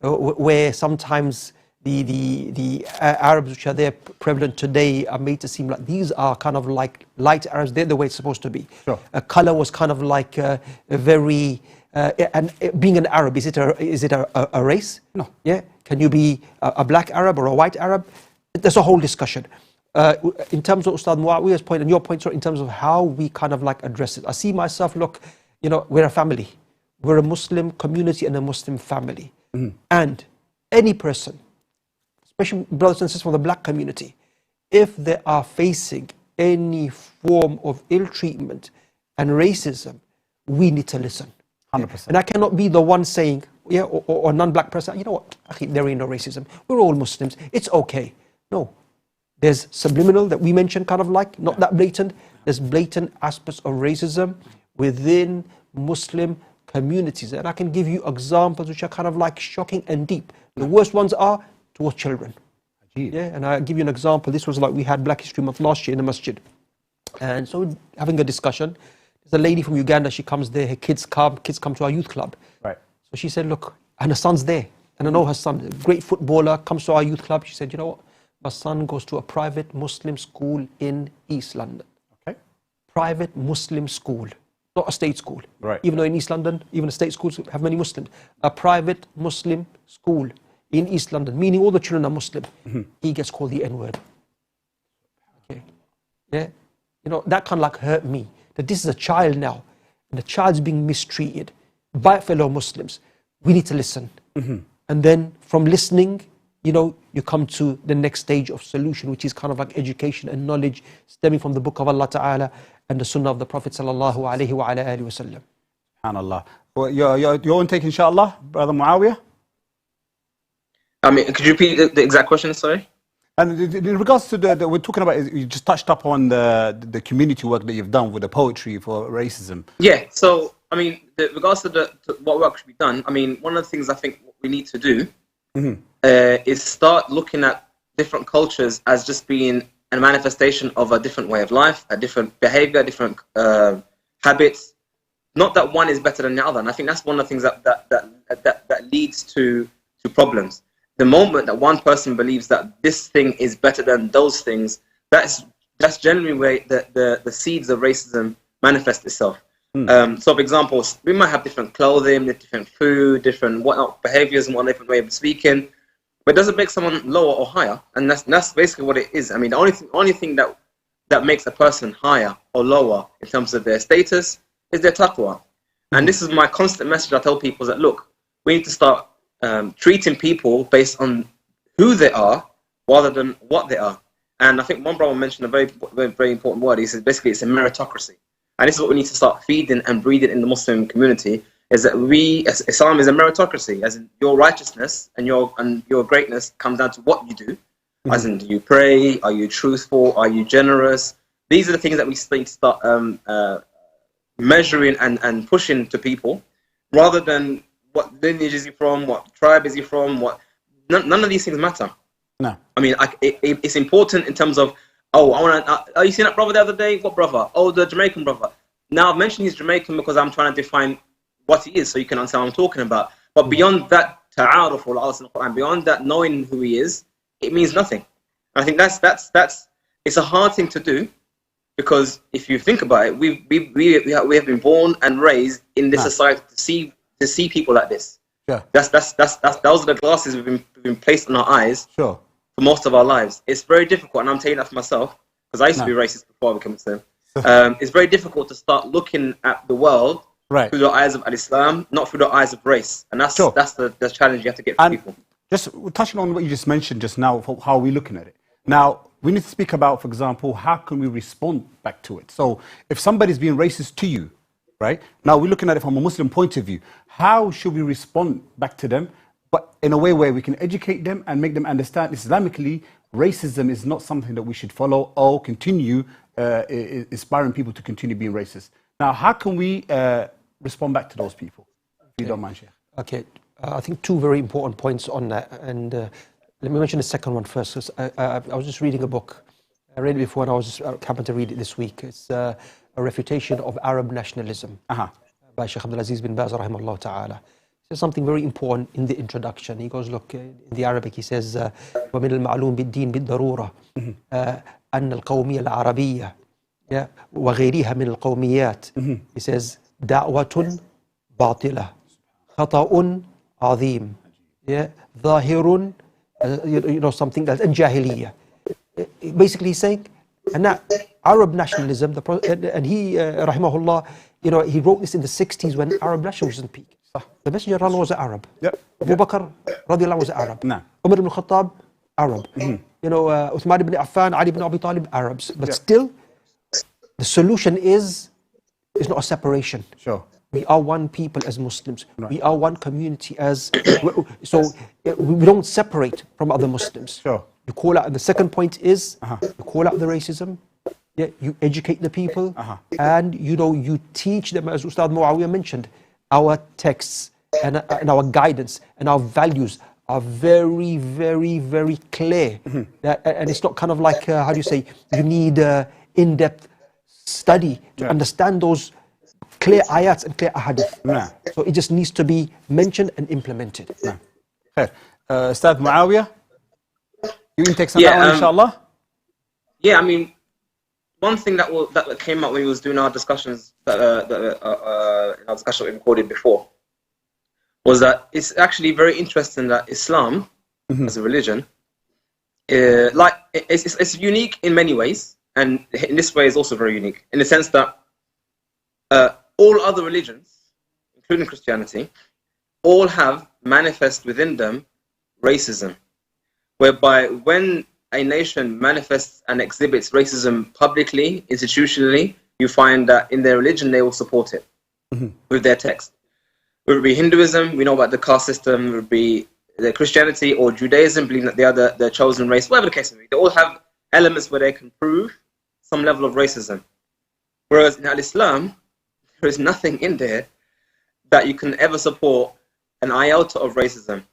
where sometimes the Arabs which are there prevalent today are made to seem like these are kind of like light Arabs. They're the way it's supposed to be. Sure. Color was kind of like a very... and being an Arab, is it a race? No. Yeah. Can you be a black Arab or a white Arab? There's a whole discussion. In terms of Ustad Muawiyah's point and your point, in terms of how we kind of like address it, I see myself, look, you know, we're a family. We're a Muslim community and a Muslim family. And any person, especially brothers and sisters from the black community, if they are facing any form of ill treatment and racism, we need to listen. 100%. And I cannot be the one saying, yeah, or non-black person, you know what, there ain't no racism. We're all Muslims. It's okay. No. There's subliminal that we mentioned, kind of like, not that blatant. There's blatant aspects of racism within Muslim communities. And I can give you examples which are kind of like shocking and deep. The worst ones are towards children. Yeah, and I'll give you an example. This was like, we had Black History Month last year in the masjid. And so having a discussion, there's a lady from Uganda, she comes there, her kids come to our youth club. Right. So she said, look, and her son's there. And I know her son, a great footballer, comes to our youth club. She said, you know what? My son goes to a private Muslim school in East London. Okay. Private Muslim school. not a state school. Right. Even though in East London, even the state schools have many Muslims. A private Muslim school in East London, meaning all the children are Muslim, he gets called the N-word. Okay. Yeah. You know, that kind of like hurt me. That this is a child now, and the child's being mistreated by fellow Muslims. We need to listen. And then from listening, you know, you come to the next stage of solution, which is kind of like education and knowledge stemming from the book of Allah Ta'ala and the sunnah of the Prophet Sallallahu Alaihi wa ala alihi Wasallam. SubhanAllah. Well, your own take, inshallah, Brother Muawiyah? I mean, could you repeat the exact question, sorry? And in regards to we're talking about, you just touched up on the community work that you've done with the poetry for racism. Yeah, so, I mean, regards to what work should be done, I mean, one of the things I think we need to do is start looking at different cultures as just being a manifestation of a different way of life, a different behavior, different habits. Not that one is better than the other. And I think that's one of the things that leads to problems. The moment that one person believes that this thing is better than those things, that's generally where the seeds of racism manifest itself. So, for example, we might have different clothing, different food, different whatnot behaviors, and one different way of speaking, but it doesn't make someone lower or higher, and that's basically what it is. I mean, the only thing that makes a person higher or lower in terms of their status is their taqwa. And this is my constant message I tell people: is that look, we need to start treating people based on who they are rather than what they are. And I think one brother mentioned a very important word. He said basically it's a meritocracy. And this is what we need to start feeding and breeding in the Muslim community, is that Islam is a meritocracy, as in your righteousness and your greatness comes down to what you do. As in, do you pray? Are you truthful? Are you generous? These are the things that we need to start measuring and pushing to people, rather than what lineage is he from, what tribe is he from, none of these things matter. No. I mean, it's important in terms of, oh, you seen that brother the other day? What brother? Oh, the Jamaican brother. Now, I've mentioned he's Jamaican because I'm trying to define what he is so you can understand what I'm talking about. But beyond that, ta'aruf, or Allah in the Quran, beyond that knowing who he is, it means nothing. I think it's a hard thing to do, because if you think about it, we have been born and raised in this society to see people like this. Yeah. Those are the glasses we've been placed on our eyes. Sure. For most of our lives. It's very difficult, and I'm telling that for myself, because I used to be racist before I became Muslim. It's very difficult to start looking at the world through the eyes of Al-Islam, not through the eyes of race. And that's the challenge you have to get for people. Just touching on what you just mentioned just now, how are we looking at it? Now, we need to speak about, for example, how can we respond back to it? So if somebody's being racist to you, right? Now we're looking at it from a Muslim point of view. How should we respond back to them, but in a way where we can educate them and make them understand Islamically, racism is not something that we should follow or continue inspiring people to continue being racist. Now, how can we respond back to those people? If you don't mind, Sheikh. Okay, I think two very important points on that. And let me mention the second one first. Because I was just reading a book. I read it before and I happened to read it this week. It's a refutation of Arab nationalism by Sheikh Abdul Aziz bin Baz, rahimahullah ta'ala. There's something very important in the introduction. He goes, look, in the Arabic, he says, وَمِنَ الْمَعْلُومِ بِالدِّينِ بِالضَّرُورَةِ أَنَّ الْقَوْمِيَّ الْعَرَبِيَّةِ وَغَيْرِهَا مِنَ الْقَوْمِيَّاتِ He says, دَعْوَةٌ بَاطِلَةٌ خَطَأٌ عَظِيمٌ ظَاهِرٌ something else, and jahiliyyah. Basically he's saying, and that Arab nationalism, and he, rahimahullah, he wrote this in the 60s when Arab nationalism peaked. The Messenger of Allah was an Arab. Yep. Abu Bakr radiallahu was an Arab. No. Umar ibn Khattab, Arab. Uthman ibn Affan, Ali ibn Abi Talib, Arabs. But still, the solution is not a separation. Sure. We are one people as Muslims. Right. We are one community so we don't separate from other Muslims. Sure. You call out, and the second point is, you call out the racism, you educate the people, and you teach them, as Ustad Muawiyah mentioned, our texts and our guidance and our values are very, very, very clear. And it's not kind of like, how do you say, you need in-depth study to understand those clear ayats and clear ahadith. So it just needs to be mentioned and implemented. Okay. Ustad Muawiyah, you can take some that one, inshallah? Yeah, I mean, one thing that came up when we was doing our discussions in our discussion we recorded before was that it's actually very interesting that Islam as a religion, it's unique in many ways, and in this way is also very unique in the sense that all other religions, including Christianity, all have manifest within them racism, whereby when a nation manifests and exhibits racism publicly, institutionally, you find that in their religion they will support it with their text. It would be Hinduism, we know about the caste system, it would be the Christianity or Judaism, believing that they are the chosen race, whatever the case may be. They all have elements where they can prove some level of racism. Whereas in Al-Islam, there is nothing in there that you can ever support an iota of racism.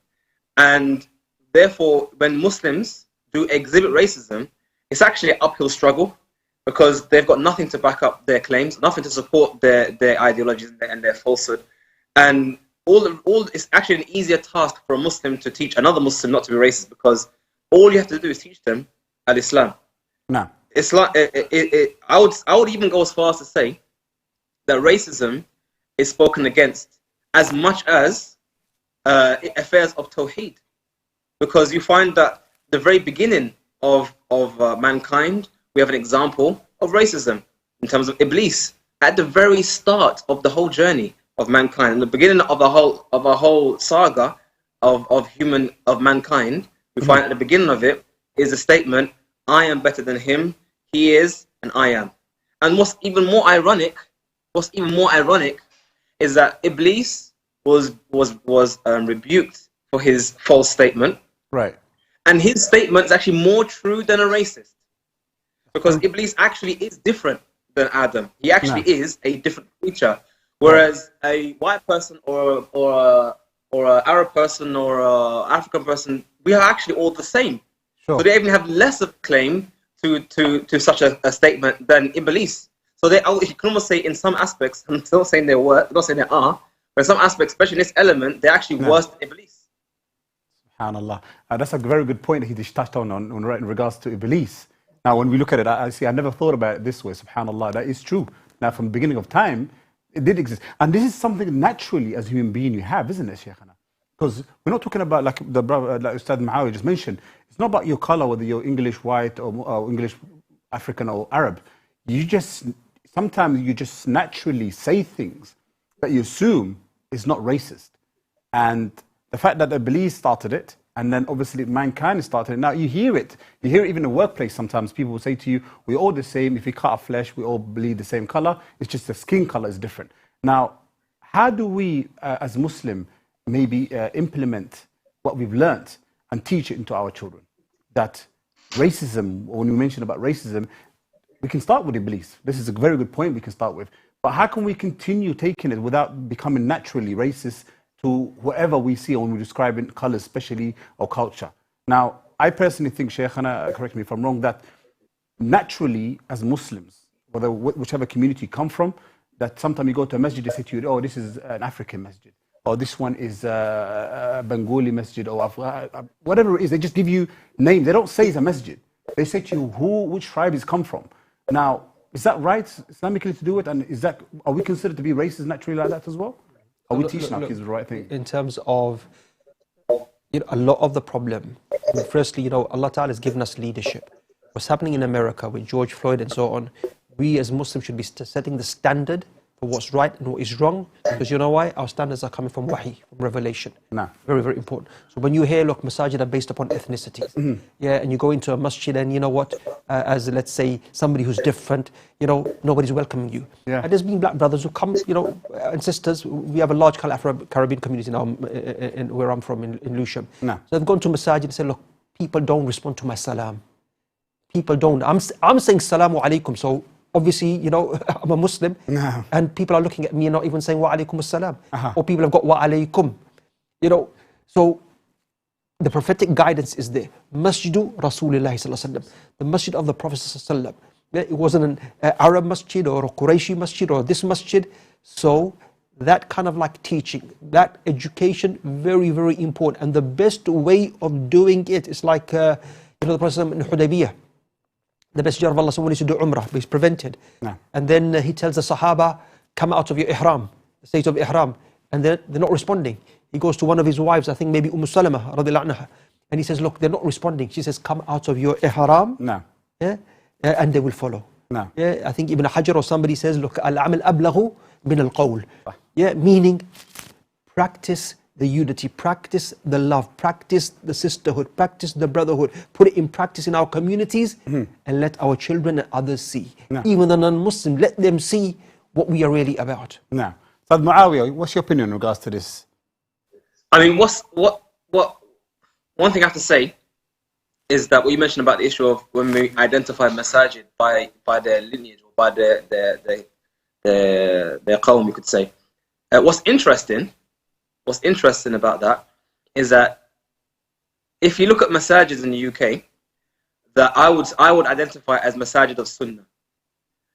And therefore, when Muslims do exhibit racism, it's actually an uphill struggle because they've got nothing to back up their claims, nothing to support their ideologies and their falsehood. And it's actually an easier task for a Muslim to teach another Muslim not to be racist because all you have to do is teach them Al-Islam. No. It's like, I would even go as far as to say that racism is spoken against as much as affairs of Tawheed. Because you find that the very beginning of mankind, we have an example of racism in terms of Iblis. At the very start of the whole journey of mankind, in the beginning of a whole saga of mankind, we find at the beginning of it is a statement: I am better than him, he is, and I am. And what's even more ironic is that Iblis was rebuked for his false statement. Right. And his statement is actually more true than a racist. Because Iblis actually is different than Adam. He actually is a different creature. Whereas a white person or an Arab person or an African person, we are actually all the same. Sure. So they even have less of claim to such a statement than Iblis. So you can almost say in some aspects, I'm not saying they were, not saying they are, but in some aspects, especially in this element, they're actually worse than Iblis. SubhanAllah. That's a very good point that he just touched on in regards to Iblis. Now, when we look at it, I never thought about it this way, SubhanAllah. That is true. Now, from the beginning of time, it did exist. And this is something naturally as a human being you have, isn't it, Shaykhana? Because we're not talking about, like the brother, like Ustad Muawi just mentioned, it's not about your color, whether you're English white or English African or Arab. Sometimes you just naturally say things that you assume is not racist. And the fact that Iblis started it, and then obviously mankind started it. Now you hear it. You hear it even in the workplace sometimes. People will say to you, we're all the same. If we cut our flesh, we all bleed the same color. It's just the skin color is different. Now, how do we, as Muslim, maybe implement what we've learnt and teach it into our children? That racism, when you mention about racism, we can start with Iblis. This is a very good point we can start with. But how can we continue taking it without becoming naturally racist to whoever we see when we describe in colors, especially, or culture? Now, I personally think, Shaykhana, correct me if I'm wrong, that naturally, as Muslims, whichever community you come from, that sometimes you go to a masjid, they say to you, oh, this is an African masjid, or this one is a Bengali masjid, or whatever it is. They just give you names. They don't say it's a masjid. They say to you which tribe it's come from. Now, is that right, Islamically, to do it? And are we considered to be racist naturally like that as well? Are we teaching our kids the right thing? In terms of, a lot of the problem, firstly, Allah Ta'ala has given us leadership. What's happening in America with George Floyd and so on, we as Muslims should be setting the standard for what's right and what is wrong, because you know why? Our standards are coming from wahi, from revelation. No. Very, very important. So when you hear, look, masajid are based upon ethnicities, yeah, and you go into a masjid and you know what, as let's say somebody who's different, nobody's welcoming you. Yeah. And there's been black brothers who come, and sisters. We have a large Caribbean community now in where I'm from, in Lusham. No. So they've gone to masajid and said, look, people don't respond to my salam. People don't. I'm saying salamu alaikum, so obviously, I'm a Muslim, and people are looking at me and not even saying wa alaikum assalam. Or people have got wa alaikum. So the prophetic guidance is there. Masjidu Rasulullah sallallahu alaihi wasallam, the masjid of the Prophet sallallahu alaihi wasallam. It wasn't an Arab masjid or a Qurayshi masjid or this masjid. So that kind of like teaching, that education, very, very important. And the best way of doing it is like, the Prophet in Hudaybiyah. the Messenger of Allah, someone needs to do Umrah, but he's prevented. No. And then he tells the Sahaba, come out of your ihram, the state of ihram. And they're not responding. He goes to one of his wives, I think maybe Salama, radiallahu anha, and he says, look, they're not responding. She says, come out of your ihram, No. yeah, and they will follow. No. Yeah, I think Ibn Hajar or somebody says, look, al-amal ablagu min al-qawl. Yeah, meaning practice the unity, practice the love, practice the sisterhood, practice the brotherhood, put it in practice in our communities, and let our children and others see. No. Even the non-Muslim, let them see what we are really about. No. So, Muawiyah, what's your opinion in regards to this? I mean, one thing I have to say is that what you mentioned about the issue of when we identify masajid by their lineage or by their qawm, you could say. What's interesting about that is that if you look at masajid in the UK, that I would identify as masajid of Sunnah.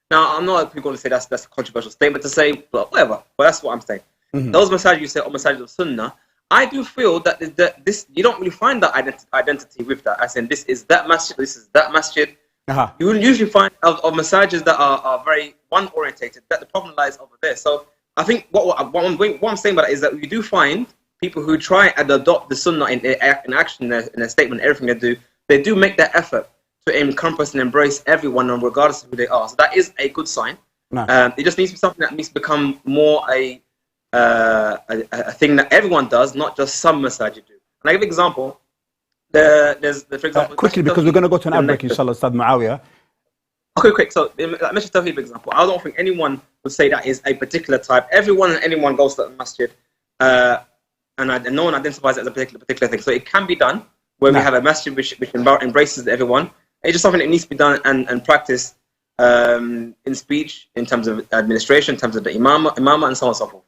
Now, I'm not going to say that's a controversial statement to say, but whatever. But that's what I'm saying. Those masajid you say are masajid of Sunnah. I do feel that this you don't really find that identity with that. As in, this is that masjid, this is that masjid. You will usually find of masajids that are very one orientated. That the problem lies over there. So I think what I'm saying about that is that we do find people who try and adopt the Sunnah in action, in a statement, everything they do make that effort to encompass and embrace everyone, regardless of who they are. So that is a good sign. No. It just needs to be something that needs to become more a thing that everyone does, not just some masajid do. And I give an example. There's for example, quickly, because we're going to go to an ad break, inshallah, Ustad Muawiyah. Okay, quick. So, Masjid Tawheed, for example, I don't think anyone would say that is a particular type. Everyone and anyone goes to the masjid, and no one identifies it as a particular thing. So it can be done where we have a masjid which embraces everyone. It's just something that needs to be done and practiced in speech, in terms of administration, in terms of the imam, and so on and so forth.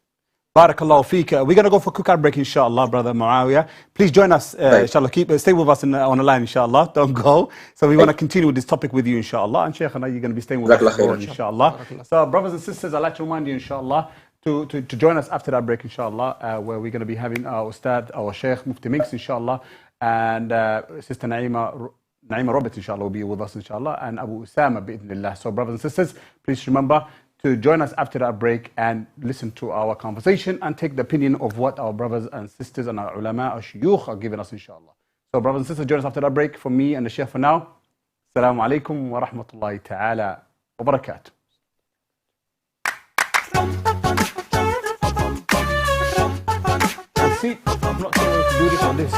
Barakallahu feek. We're going to go for a quick ad break, inshallah, brother Muawiyah. Please join us, inshallah. Stay with us on the line, inshallah. Don't go. So we want to continue with this topic with you, inshallah. And Shaykhana, you're going to be staying with us, inshallah. So, brothers and sisters, I'd like to remind you, inshallah, to join us after that break, inshallah, where we're going to be having our Ustad, our Shaykh, Mufti Minks, inshallah, and Sister Naima Roberts, inshallah, will be with us, inshallah, and Abu Usama, bi'idhnillah. So, brothers and sisters, please remember to join us after that break and listen to our conversation and take the opinion of what our brothers and sisters and our ulama, our shuyukh are giving us, inshallah. So, brothers and sisters, join us after that break. From me and the Shaykh for now, Assalamu alaikum wa rahmatullahi ta'ala wa barakatuh. See, I'm not sure whether to do this or this.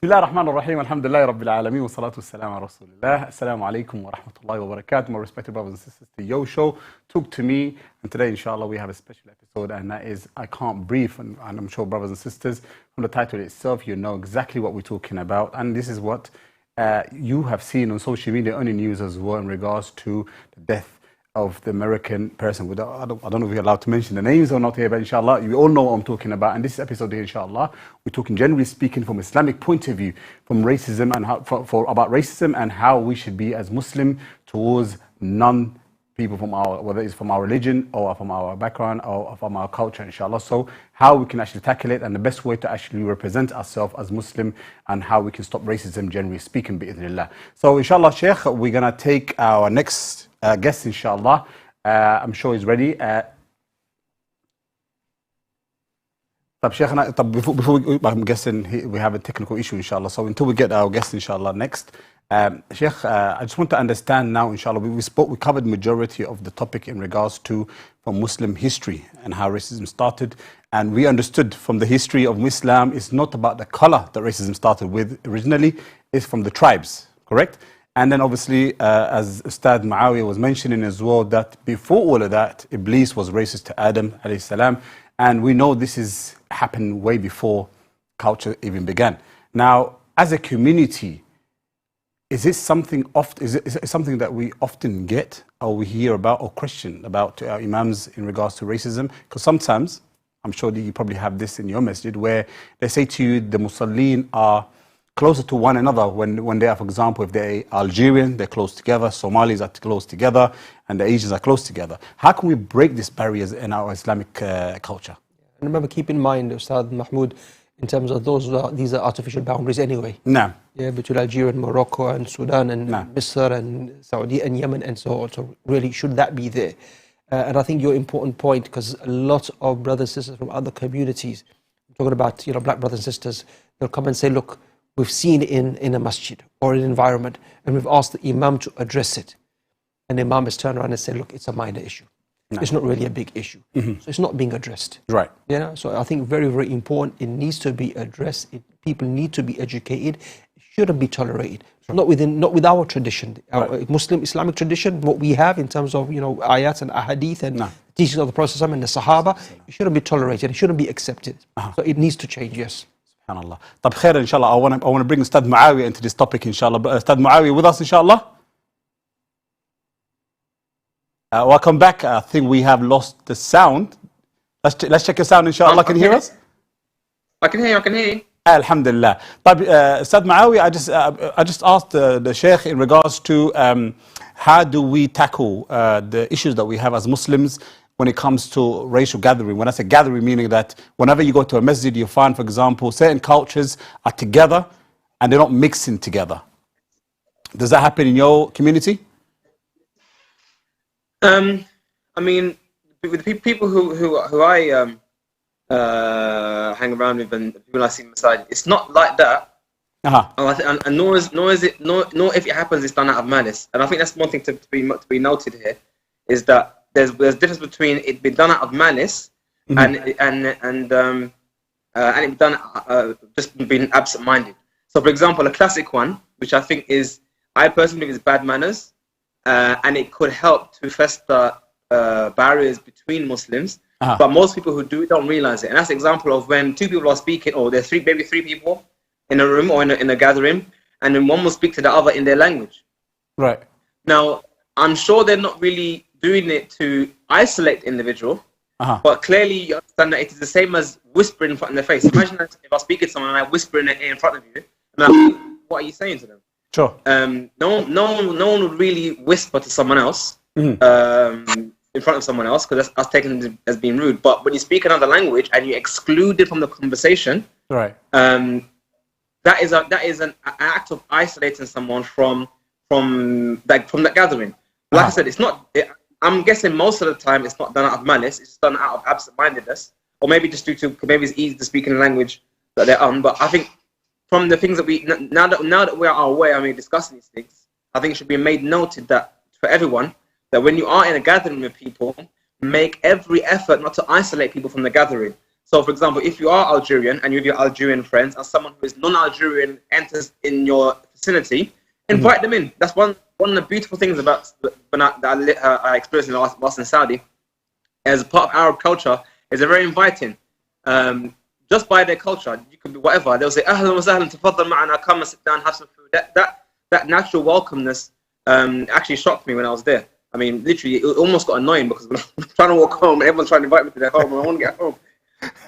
بسم الله الرحمن الرحيم الحمد لله رب العالمين والصلاة والسلام على رسول الله. Assalamu alaikum wa rahmatullahi wa barakatuh. My respected brothers and sisters, to Yo Show, Talk to Me. And today, inshallah, we have a special episode, and that is I Can't Breathe. And I'm sure, brothers and sisters, from the title itself, you know exactly what we're talking about. And this is what you have seen on social media, on the news as well, in regards to the death of the American person. I don't know if we're allowed to mention the names or not here, but inshallah, you all know what I'm talking about. And this episode here, inshallah, we're talking generally speaking from Islamic point of view, from racism and how, about racism and how we should be as Muslim towards non-people from our, whether it's from our religion or from our background or from our culture, inshallah. So how we can actually tackle it and the best way to actually represent ourselves as Muslim and how we can stop racism, generally speaking, bi'idhnillah. So inshallah, Sheikh, we're going to take our next guest, inshallah. I'm sure he's ready. Before I'm guessing we have a technical issue, inshallah. So until we get our guest, inshallah, next. Sheikh, I just want to understand now, inshallah, we covered majority of the topic in regards to from Muslim history and how racism started. And we understood from the history of Islam, it's not about the color that racism started with originally, it's from the tribes, correct? And then obviously, as Ustad Muawiyah was mentioning as well, that before all of that, Iblis was racist to Adam alayhi salam. And we know this is happened way before culture even began. Now, as a community, is this something is it something that we often get or we hear about or question about our imams in regards to racism? Because sometimes, I'm sure that you probably have this in your masjid, where they say to you, the Musallin are closer to one another when they are, for example, if they're Algerian, they're close together, Somalis are close together, and the Asians are close together. How can we break these barriers in our Islamic culture? And remember, keep in mind, Ustad Mahmoud, in terms of these are artificial boundaries anyway. No. Yeah, between Algeria and Morocco and Sudan and Misr and Saudi and Yemen and so on. So really, should that be there? And I think your important point, because a lot of brothers and sisters from other communities, I'm talking about black brothers and sisters, they'll come and say, look, we've seen it in a masjid or an environment, and we've asked the Imam to address it. And the Imam has turned around and said, look, it's a minor issue. No. It's not really a big issue. So it's not being addressed. Right. So I think very, very important. It needs to be addressed. People need to be educated. It shouldn't be tolerated. Sure. Not with our tradition, our Muslim Islamic tradition, what we have in terms of ayats and ahadith and teachings of the Prophet and the Sahaba. It shouldn't be tolerated. It shouldn't be accepted. So it needs to change, yes. SubhanAllah. طب خير, inshallah. I want to bring Ustad Muawiyah into this topic, inshallah. Ustad Muawiyah with us, inshallah. Welcome back. I think we have lost the sound. Let's check your sound, inshallah. Can you hear us? I can hear you. Alhamdulillah. Ustad Muawiyah, I just asked the Sheikh in regards to how do we tackle the issues that we have as Muslims when it comes to racial gathering. When I say gathering, meaning that whenever you go to a masjid, you find, for example, certain cultures are together and they're not mixing together. Does that happen in your community? I mean, with the people who I hang around with and people I see inside, it's not like that. And nor if it happens, it's done out of malice. And I think that's one thing to be noted here, is that there's a difference between it being done out of malice and it done just being absent-minded. So, for example, a classic one, which I think I personally think is bad manners, and it could help to fester barriers between Muslims. But most people who do it don't realize it. And that's an example of when two people are speaking, or there's maybe three people in a room or in a gathering, and then one will speak to the other in their language. Right. Now, I'm sure they're not really doing it to isolate the individual, but clearly you understand that it is the same as whispering in front of their face. Imagine if I speak to someone and I whisper in their ear in front of you, and what are you saying to them? Sure. No one would really whisper to someone else in front of someone else, because that's taken as being rude. But when you speak another language and you exclude it from the conversation, right? That is an act of isolating someone from that gathering. Like I said, it's not. I'm guessing most of the time it's not done out of malice. It's done out of absent-mindedness, or maybe just due to it's easy to speak in a language that they're on. But I think from the things that we now that we are aware and we're discussing these things, I think it should be made noted that for everyone, that when you are in a gathering with people, make every effort not to isolate people from the gathering. So, for example, if you are Algerian and you have your Algerian friends, and someone who is non-Algerian enters in your vicinity, invite them in. That's one of the beautiful things about when I experienced whilst in Saudi. As part of Arab culture, is they're very inviting. Just by their culture, you can be whatever. They'll say, "Ahlan wa sahlan, tafaddal ma'ana, come and sit down, have some food." That natural welcomeness actually shocked me when I was there. I mean, literally, it almost got annoying because when I'm trying to walk home, everyone's trying to invite me to their home, and I want to get home.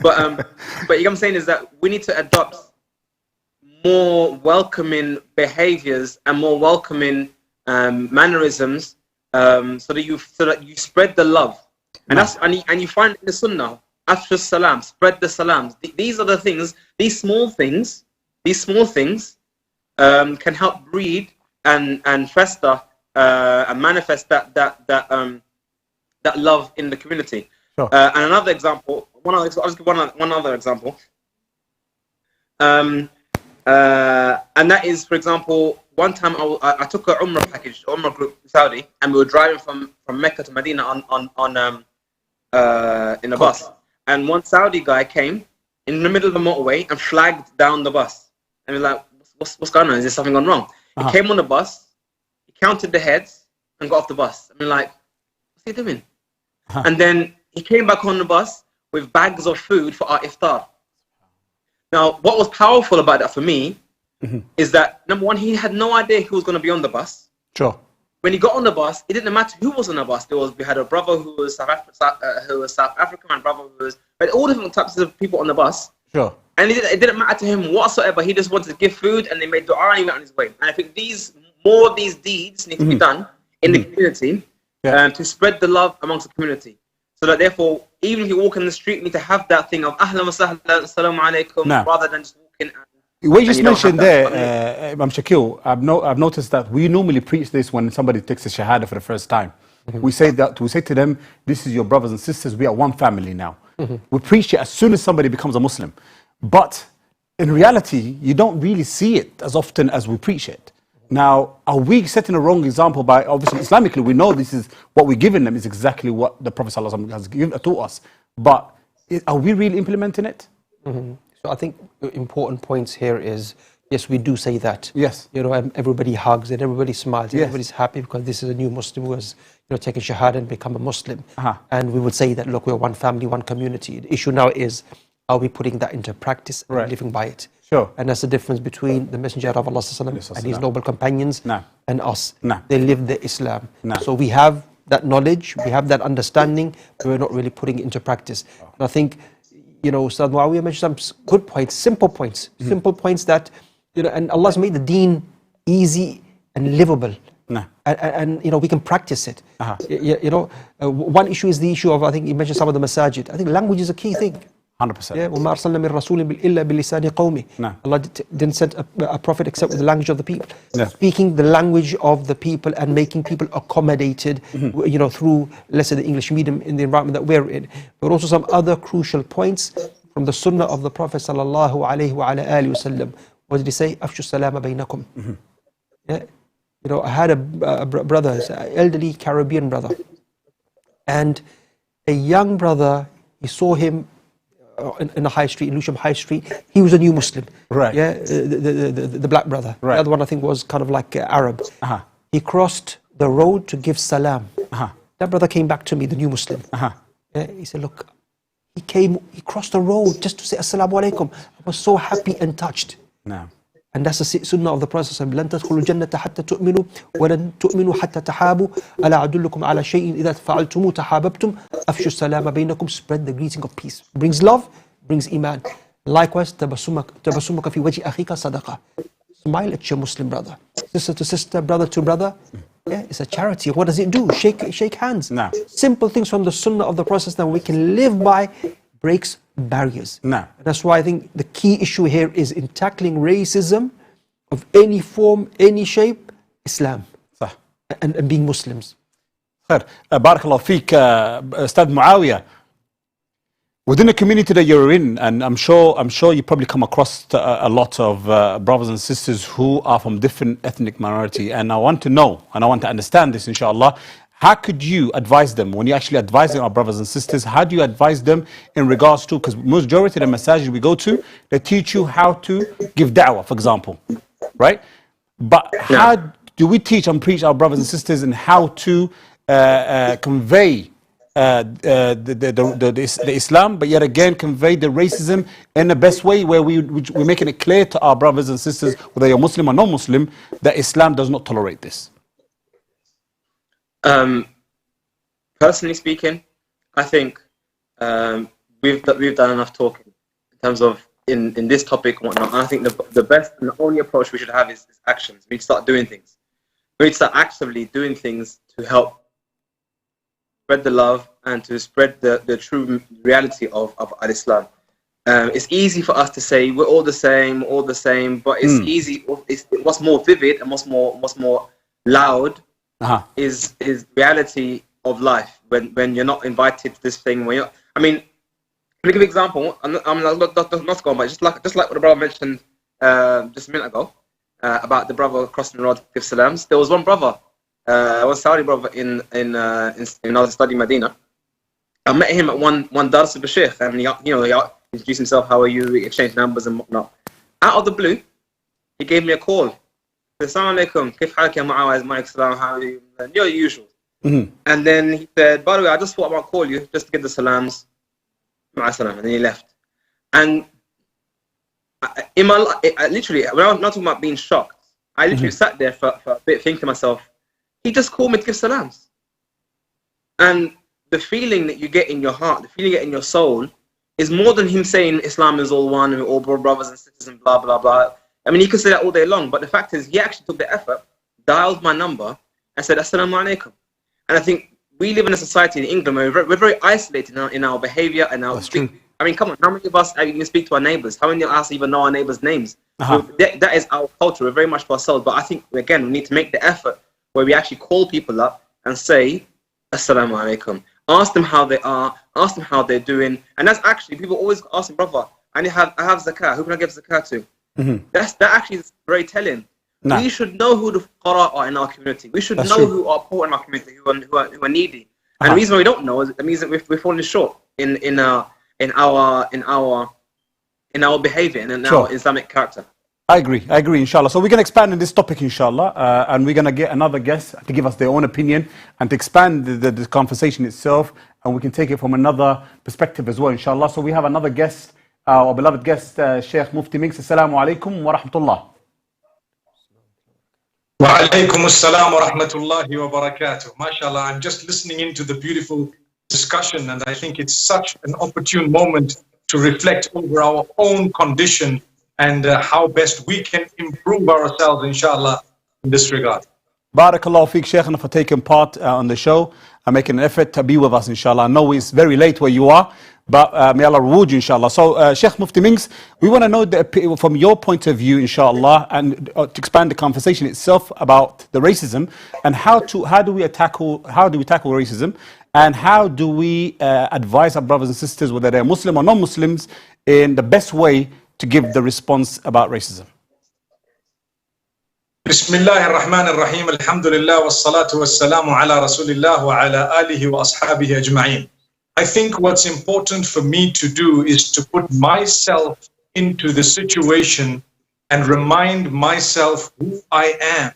But you know what I'm saying is that we need to adopt more welcoming behaviors and more welcoming mannerisms, so that you spread the love, and you find in the Sunnah, after salam, spread the salams. These are the things. These small things can help breed and fester and manifest that love in the community. Sure. And another example, I'll just give one other example. And that is, for example, one time I took a Umrah package, Umrah group in Saudi, and we were driving from Mecca to Medina in a bus. And one Saudi guy came in the middle of the motorway and flagged down the bus. And we were like, what's going on? Is there something gone wrong? He came on the bus, he counted the heads, and got off the bus. I mean, like, what's he doing? And then he came back on the bus with bags of food for our iftar. Now, what was powerful about that for me is that, number one, he had no idea who was going to be on the bus. Sure. When he got on the bus, it didn't matter who was on the bus. We had a brother who was South African, and brother who was, but all different types of people on the bus. Sure. And it didn't matter to him whatsoever. He just wanted to give food, and they made dua, and he went on his way. And I think more of these deeds need to be done in the community to spread the love amongst the community. So that therefore, even if you walk in the street, you need to have that thing of ahlan wa sahlan, assalamu alaikum, rather than just walking. What you just mentioned there, Imam Shakeel, I've noticed that we normally preach this when somebody takes a shahada for the first time. We say to them, this is your brothers and sisters, we are one family now. We preach it as soon as somebody becomes a Muslim. But in reality, you don't really see it as often as we preach it. Now, are we setting a wrong example by, obviously, Islamically, we know this is what we're giving them is exactly what the Prophet ﷺ has taught us. But are we really implementing it? So I think the important points here is, yes, we do say that. Yes. You know, everybody hugs and everybody smiles. And everybody's happy because this is a new Muslim who has, taken Shahada and become a Muslim. And we would say that, look, we're one family, one community. The issue now is, are we putting that into practice and living by it? Sure. And that's the difference between the Messenger of Allah and his noble companions and us. They live the Islam. So we have that knowledge, we have that understanding, but we're not really putting it into practice. And I think, Ustad Muawiyah mentioned some good points, simple points that, and Allah's made the deen easy and livable. And we can practice it. One issue is the issue of, I think you mentioned some of the masajid. I think language is a key thing. 100%. Yeah, وَمَا أَرْسَلْنَا مِن رَسُولٍ إِلَّا بِلِسَانِ قَوْمِهِ. Allah didn't send a prophet except with the language of the people. Speaking the language of the people and making people accommodated, through, let's say, the English medium in the environment that we're in. But also some other crucial points from the sunnah of the Prophet sallallahu alaihi wasallam. What did he say? أَفْشُوا السَّلَامَ بَيْنَكُمْ. Yeah. I had a brother, an elderly Caribbean brother. And a young brother, he saw him in the high street, in Lusham High Street. He was a new Muslim. Right. Yeah, the black brother. Right. The other one I think was kind of like Arab. He crossed the road to give salam. That brother came back to me, the new Muslim. Yeah, he said, look, he crossed the road just to say assalamu alaikum. I was so happy and touched. And that's the sunnah of the Prophet. لن تدخلوا الجنة حتى تؤمنوا ولن تؤمنوا حتى تحابوا ألا أدلكم على شيء إذا فعلتموه تحاببتم أفشوا السلام بينكم. Spread the greeting of peace. Brings love, brings iman. Likewise, تبسمك في وجه أخيك صدقة. Smile at your Muslim brother. Sister to sister, brother to brother. Yeah, it's a charity. What does it do? Shake hands. Simple things from the sunnah of the Prophet that we can live by, breaks barriers. That's why I think the key issue here is in tackling racism of any form, any shape, Islam. And being Muslims. Khair. Barakallahu feek, Ustad Muawiyah. Within the community that you're in, and I'm sure you probably come across a lot of brothers and sisters who are from different ethnic minority, and I want to know, and I want to understand this, inshallah, how could you advise them when you're actually advising our brothers and sisters? How do you advise them in regards to, because majority of the massages we go to, they teach you how to give da'wah, for example, right? But how Yeah. do we teach and preach our brothers and sisters in how to convey the Islam, but yet again convey the racism in the best way, where we're making it clear to our brothers and sisters, whether you're Muslim or non-Muslim, that Islam does not tolerate this? Personally speaking, I think we've done enough talking in terms of in this topic and whatnot. And I think the best and the only approach we should have is actions. We need to start doing things. We need to start actively doing things to help spread the love and to spread the true reality of Islam. It's easy for us to say we're all the same, but it's easy. What's more vivid and what's more loud is reality of life. When you're not invited to this thing, let me give you an example. I'm not going, but just like what the brother mentioned just a minute ago about the brother crossing the road to give salams. There was one brother, one Saudi brother in another study Medina. I met him at one dars of a sheikh, and he introduced himself. How are you? We exchanged numbers and whatnot. Out of the blue, he gave me a call. Assalamu alaikum, kif halak ya Muawaz, ma'aik salam, how are you? Your usual. And then he said, by the way, I just thought I might call you just to give the salams. And then he left. And literally, when I'm not talking about being shocked, I literally sat there for a bit thinking to myself, he just called me to give salams. And the feeling that you get in your heart, the feeling you get in your soul, is more than him saying Islam is all one, we're all brothers and sisters and blah, blah, blah. I mean, he could say that all day long, but the fact is, he actually took the effort, dialed my number, and said, Assalamu alaikum. And I think we live in a society in England where we're very isolated in our behavior and our speech. I mean, come on, how many of us even speak to our neighbors? How many of us even know our neighbors' names? That is our culture. We're very much for ourselves. But I think, again, we need to make the effort where we actually call people up and say, Assalamu alaikum. Ask them how they are. Ask them how they're doing. And that's actually, people always ask me, brother, I have zakah. Who can I give zakah to? That actually is very telling. No. We should know who the fuqara are in our community. We should know who are poor in our community, who are needy. And the reason why we don't know is it means that we're falling short in our behavior and in our Islamic character. I agree, inshallah. So we're going to expand on this topic, inshallah, and we're going to get another guest to give us their own opinion and to expand the conversation itself, and we can take it from another perspective as well, inshallah. So we have another guest, our beloved guest, Sheikh Mufti Minks. Assalamu alaikum wa rahmatullah. Wa alaikum assalam wa rahmatullahi wa barakatuh. MashaAllah, I'm just listening into the beautiful discussion, and I think it's such an opportune moment to reflect over our own condition and how best we can improve ourselves, inshallah, in this regard. Barakallahu feek, Shaykhana, for taking part on the show and making an effort to be with us, inshallah. I know it's very late where you are, but may Allah reward you, inshallah. So, Sheikh Mufti Minks, we want to know from your point of view, inshallah, and to expand the conversation itself about the racism and how do we tackle racism, and how do we advise our brothers and sisters, whether they're Muslim or non-Muslims, in the best way to give the response about racism. Bismillah ar-Rahman ar-Rahim, alhamdulillah, wassalatu wassalamu ala rasulillah wa ala alihi wa ashabihi ajma'in. I think what's important for me to do is to put myself into the situation and remind myself who I am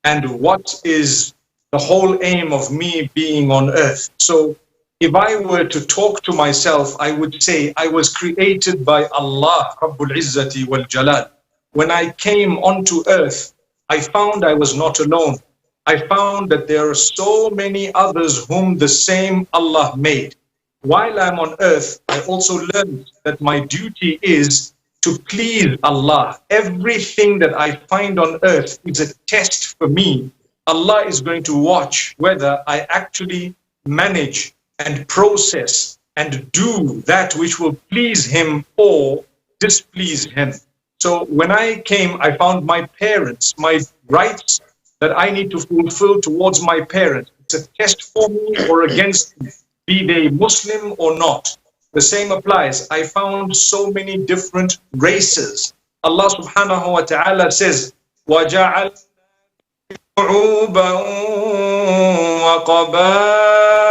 and what is the whole aim of me being on earth. So if I were to talk to myself, I would say I was created by Allah, Rabbul Izzati wal Jalal. When I came onto earth, I found I was not alone. I found that there are so many others whom the same Allah made. While I'm on earth, I also learned that my duty is to please Allah. Everything that I find on earth is a test for me. Allah is going to watch whether I actually manage and process and do that which will please Him or displease Him. So when I came, I found my parents, my rights that I need to fulfill towards my parents. It's a test for me or against me, be they Muslim or not. The same applies. I found so many different races. Allah subhanahu wa ta'ala says, وَجَعَلْ شُعُوبًا وقبائل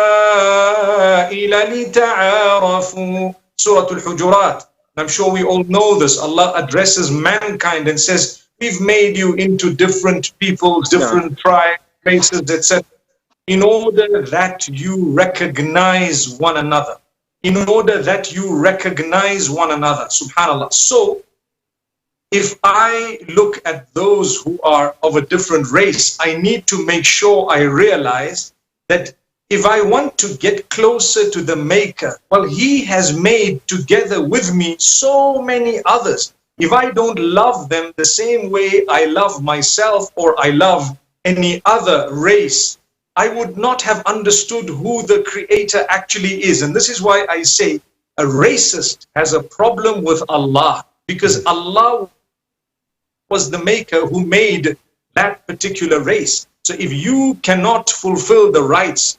لتعارفوا. Surah Al-Hujurat. I'm sure we all know this. Allah addresses mankind and says, we've made you into different people, different tribes, races, etc. in order that you recognize one another. In order that you recognize one another. Subhanallah. So, if I look at those who are of a different race, I need to make sure I realize that if I want to get closer to the Maker, well, He has made together with me so many others. If I don't love them the same way I love myself or I love any other race, I would not have understood who the Creator actually is. And this is why I say a racist has a problem with Allah, because Allah was the Maker who made that particular race. So if you cannot fulfill the rights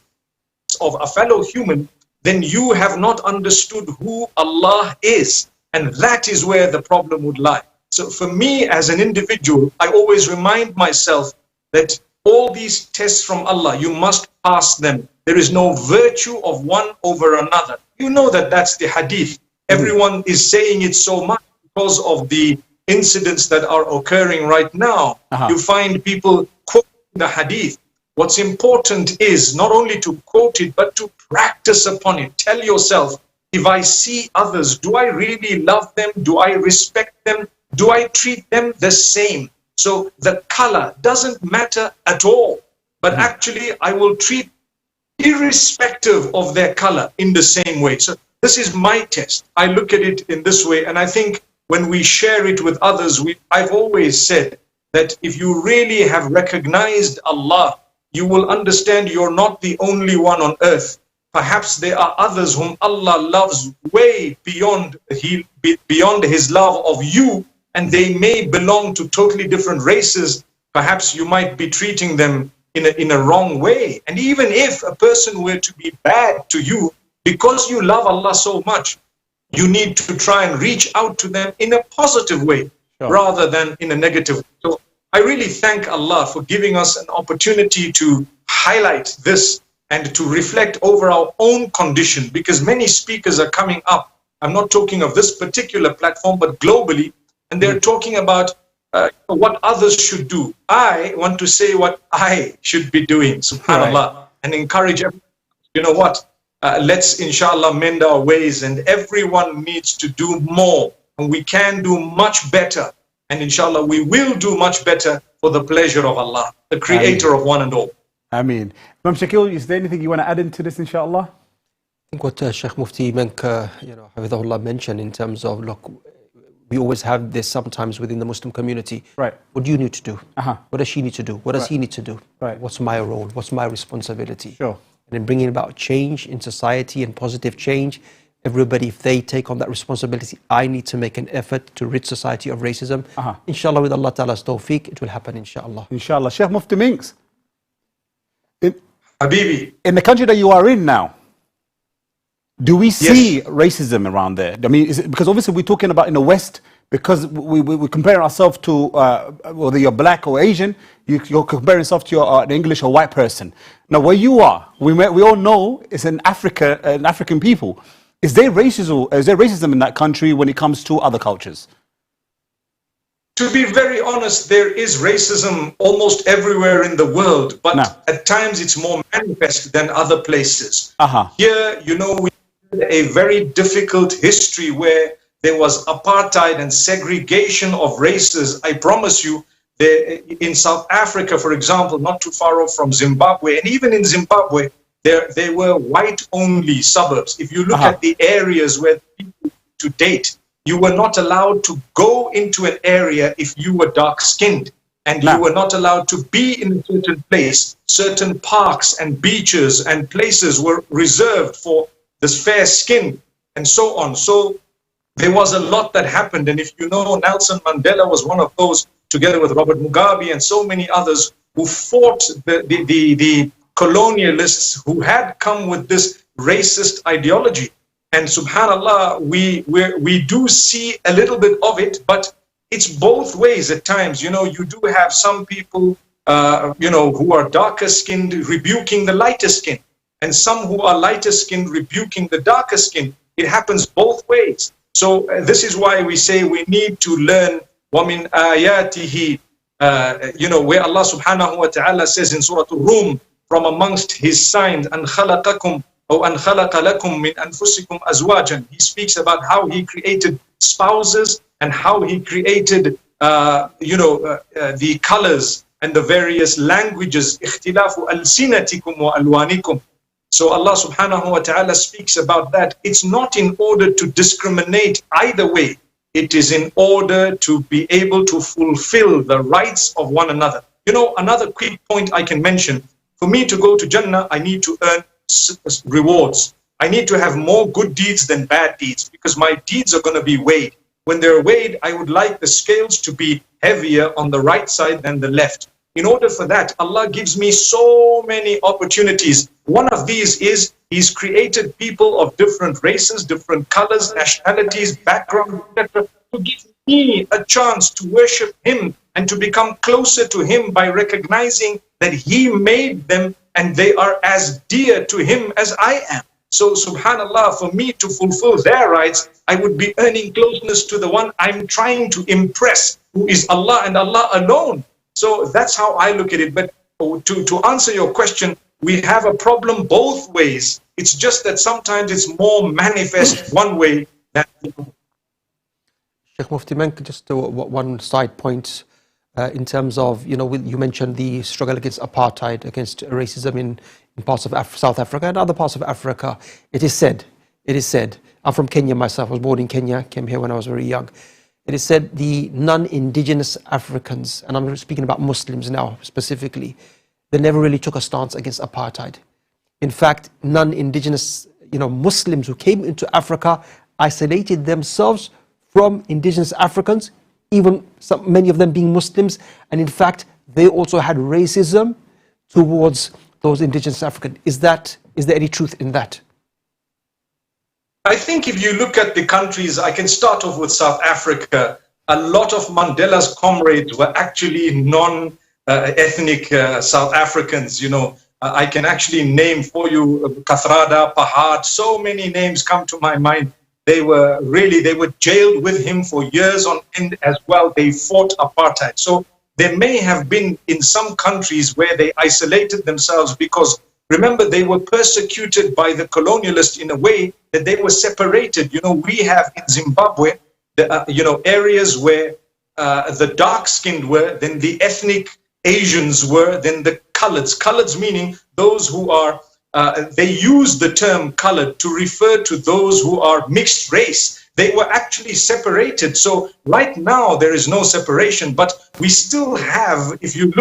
of a fellow human, then you have not understood who Allah is. And that is where the problem would lie. So for me as an individual, I always remind myself that all these tests from Allah, you must pass them. There is no virtue of one over another. You know that that's the hadith. Everyone is saying it so much because of the incidents that are occurring right now. You find people quoting the hadith. What's important is not only to quote it, but to practice upon it. Tell yourself, if I see others, do I really love them? Do I respect them? Do I treat them the same? So the color doesn't matter at all. But actually, I will treat irrespective of their color in the same way. So this is my test. I look at it in this way. And I think when we share it with others, I've always said that if you really have recognized Allah, you will understand you're not the only one on earth. Perhaps there are others whom Allah loves way beyond His love of you, and they may belong to totally different races. Perhaps you might be treating them in a wrong way. And even if a person were to be bad to you, because you love Allah so much, you need to try and reach out to them in a positive way, rather than in a negative way. So I really thank Allah for giving us an opportunity to highlight this and to reflect over our own condition, because many speakers are coming up. I'm not talking of this particular platform, but globally, and they're talking about what others should do. I want to say what I should be doing, subhanAllah, and encourage everyone. You know what? Let's, inshallah, mend our ways, and everyone needs to do more, and we can do much better. And inshallah, we will do much better for the pleasure of Allah, the Creator of one and all. Ameen. Imam Shakeel, is there anything you want to add into this, inshallah? I think what Sheikh Mufti Hafidhahullah mentioned in terms of, look, we always have this sometimes within the Muslim community. Right. What do you need to do? What does she need to do? What does he need to do? Right. What's my role? What's my responsibility? Sure. And in bringing about change in society and positive change, everybody, if they take on that responsibility, I need to make an effort to rid society of racism. Inshallah, with Allah Ta'ala's tawfiq, it will happen, inshallah. Inshallah. Sheikh Mufti Minks, Habibi, in the country that you are in now, do we see racism around there? I mean, is it, because obviously we're talking about in the West, because we compare ourselves to whether you're black or Asian, you're comparing yourself to an English or white person. Now, where you are, we all know it's an African people. Is there racism in that country when it comes to other cultures? To be very honest, there is racism almost everywhere in the world, but at times it's more manifest than other places. Here, you know, we had a very difficult history where there was apartheid and segregation of races. I promise you, in South Africa, for example, not too far off from Zimbabwe, and even in Zimbabwe, there were white-only suburbs. If you look at the areas where people to date, you were not allowed to go into an area if you were dark-skinned, and you were not allowed to be in a certain place. Certain parks and beaches and places were reserved for this fair skin, and so on. So there was a lot that happened, and if you know, Nelson Mandela was one of those, together with Robert Mugabe and so many others, who fought the colonialists who had come with this racist ideology. And subhanallah, we do see a little bit of it, but it's both ways at times. You know, you do have some people who are darker skinned rebuking the lighter skin, and some who are lighter skinned rebuking the darker skin. It happens both ways. So this is why we say we need to learn وَمِنْ آيَاتِهِ where Allah subhanahu wa ta'ala says in Surah Al-Rum, from amongst his signs, أَنْ خَلَقَكُمْ أو أَنْ خَلَقَ لَكُمْ مِنْ أَنفُسِكُمْ أَزْوَاجًا. He speaks about how he created spouses and how he created the colors and the various languages. اختلاف ألسنتكم وألوانكم. So Allah subhanahu wa ta'ala speaks about that. It's not in order to discriminate either way. It is in order to be able to fulfill the rights of one another. Another quick point I can mention, for me to go to Jannah, I need to earn rewards. I need to have more good deeds than bad deeds, because my deeds are going to be weighed. When they're weighed, I would like the scales to be heavier on the right side than the left. In order for that, Allah gives me so many opportunities. One of these is He's created people of different races, different colors, nationalities, backgrounds, etc., to give me a chance to worship Him and to become closer to Him by recognizing that He made them and they are as dear to Him as I am. So subhanallah, for me to fulfill their rights, I would be earning closeness to the one I'm trying to impress, who is Allah and Allah alone. So that's how I look at it. But to answer your question, we have a problem both ways. It's just that sometimes it's more manifest one way than the other. Sheikh Mufti Menk, just one side point in terms of, you mentioned the struggle against apartheid, against racism in parts of South Africa and other parts of Africa. It is said, I'm from Kenya myself, I was born in Kenya, came here when I was very young. It is said the non-indigenous Africans, and I'm speaking about Muslims now specifically, they never really took a stance against apartheid. In fact, non-indigenous, Muslims who came into Africa isolated themselves from indigenous Africans, even many of them being Muslims, and in fact, they also had racism towards those indigenous Africans. Is there any truth in that? I think if you look at the countries, I can start off with South Africa. A lot of Mandela's comrades were actually non-ethnic South Africans. I can actually name for you Kathrada, Pahad, so many names come to my mind. They were jailed with him for years on end as well. They fought apartheid. So there may have been in some countries where they isolated themselves because, remember, they were persecuted by the colonialists in a way that they were separated. We have in Zimbabwe, areas where the dark-skinned were, then the ethnic Asians were, then the coloreds. Coloreds meaning those who are, they use the term colored to refer to those who are mixed race. They were actually separated. So right now there is no separation, but we still have, if you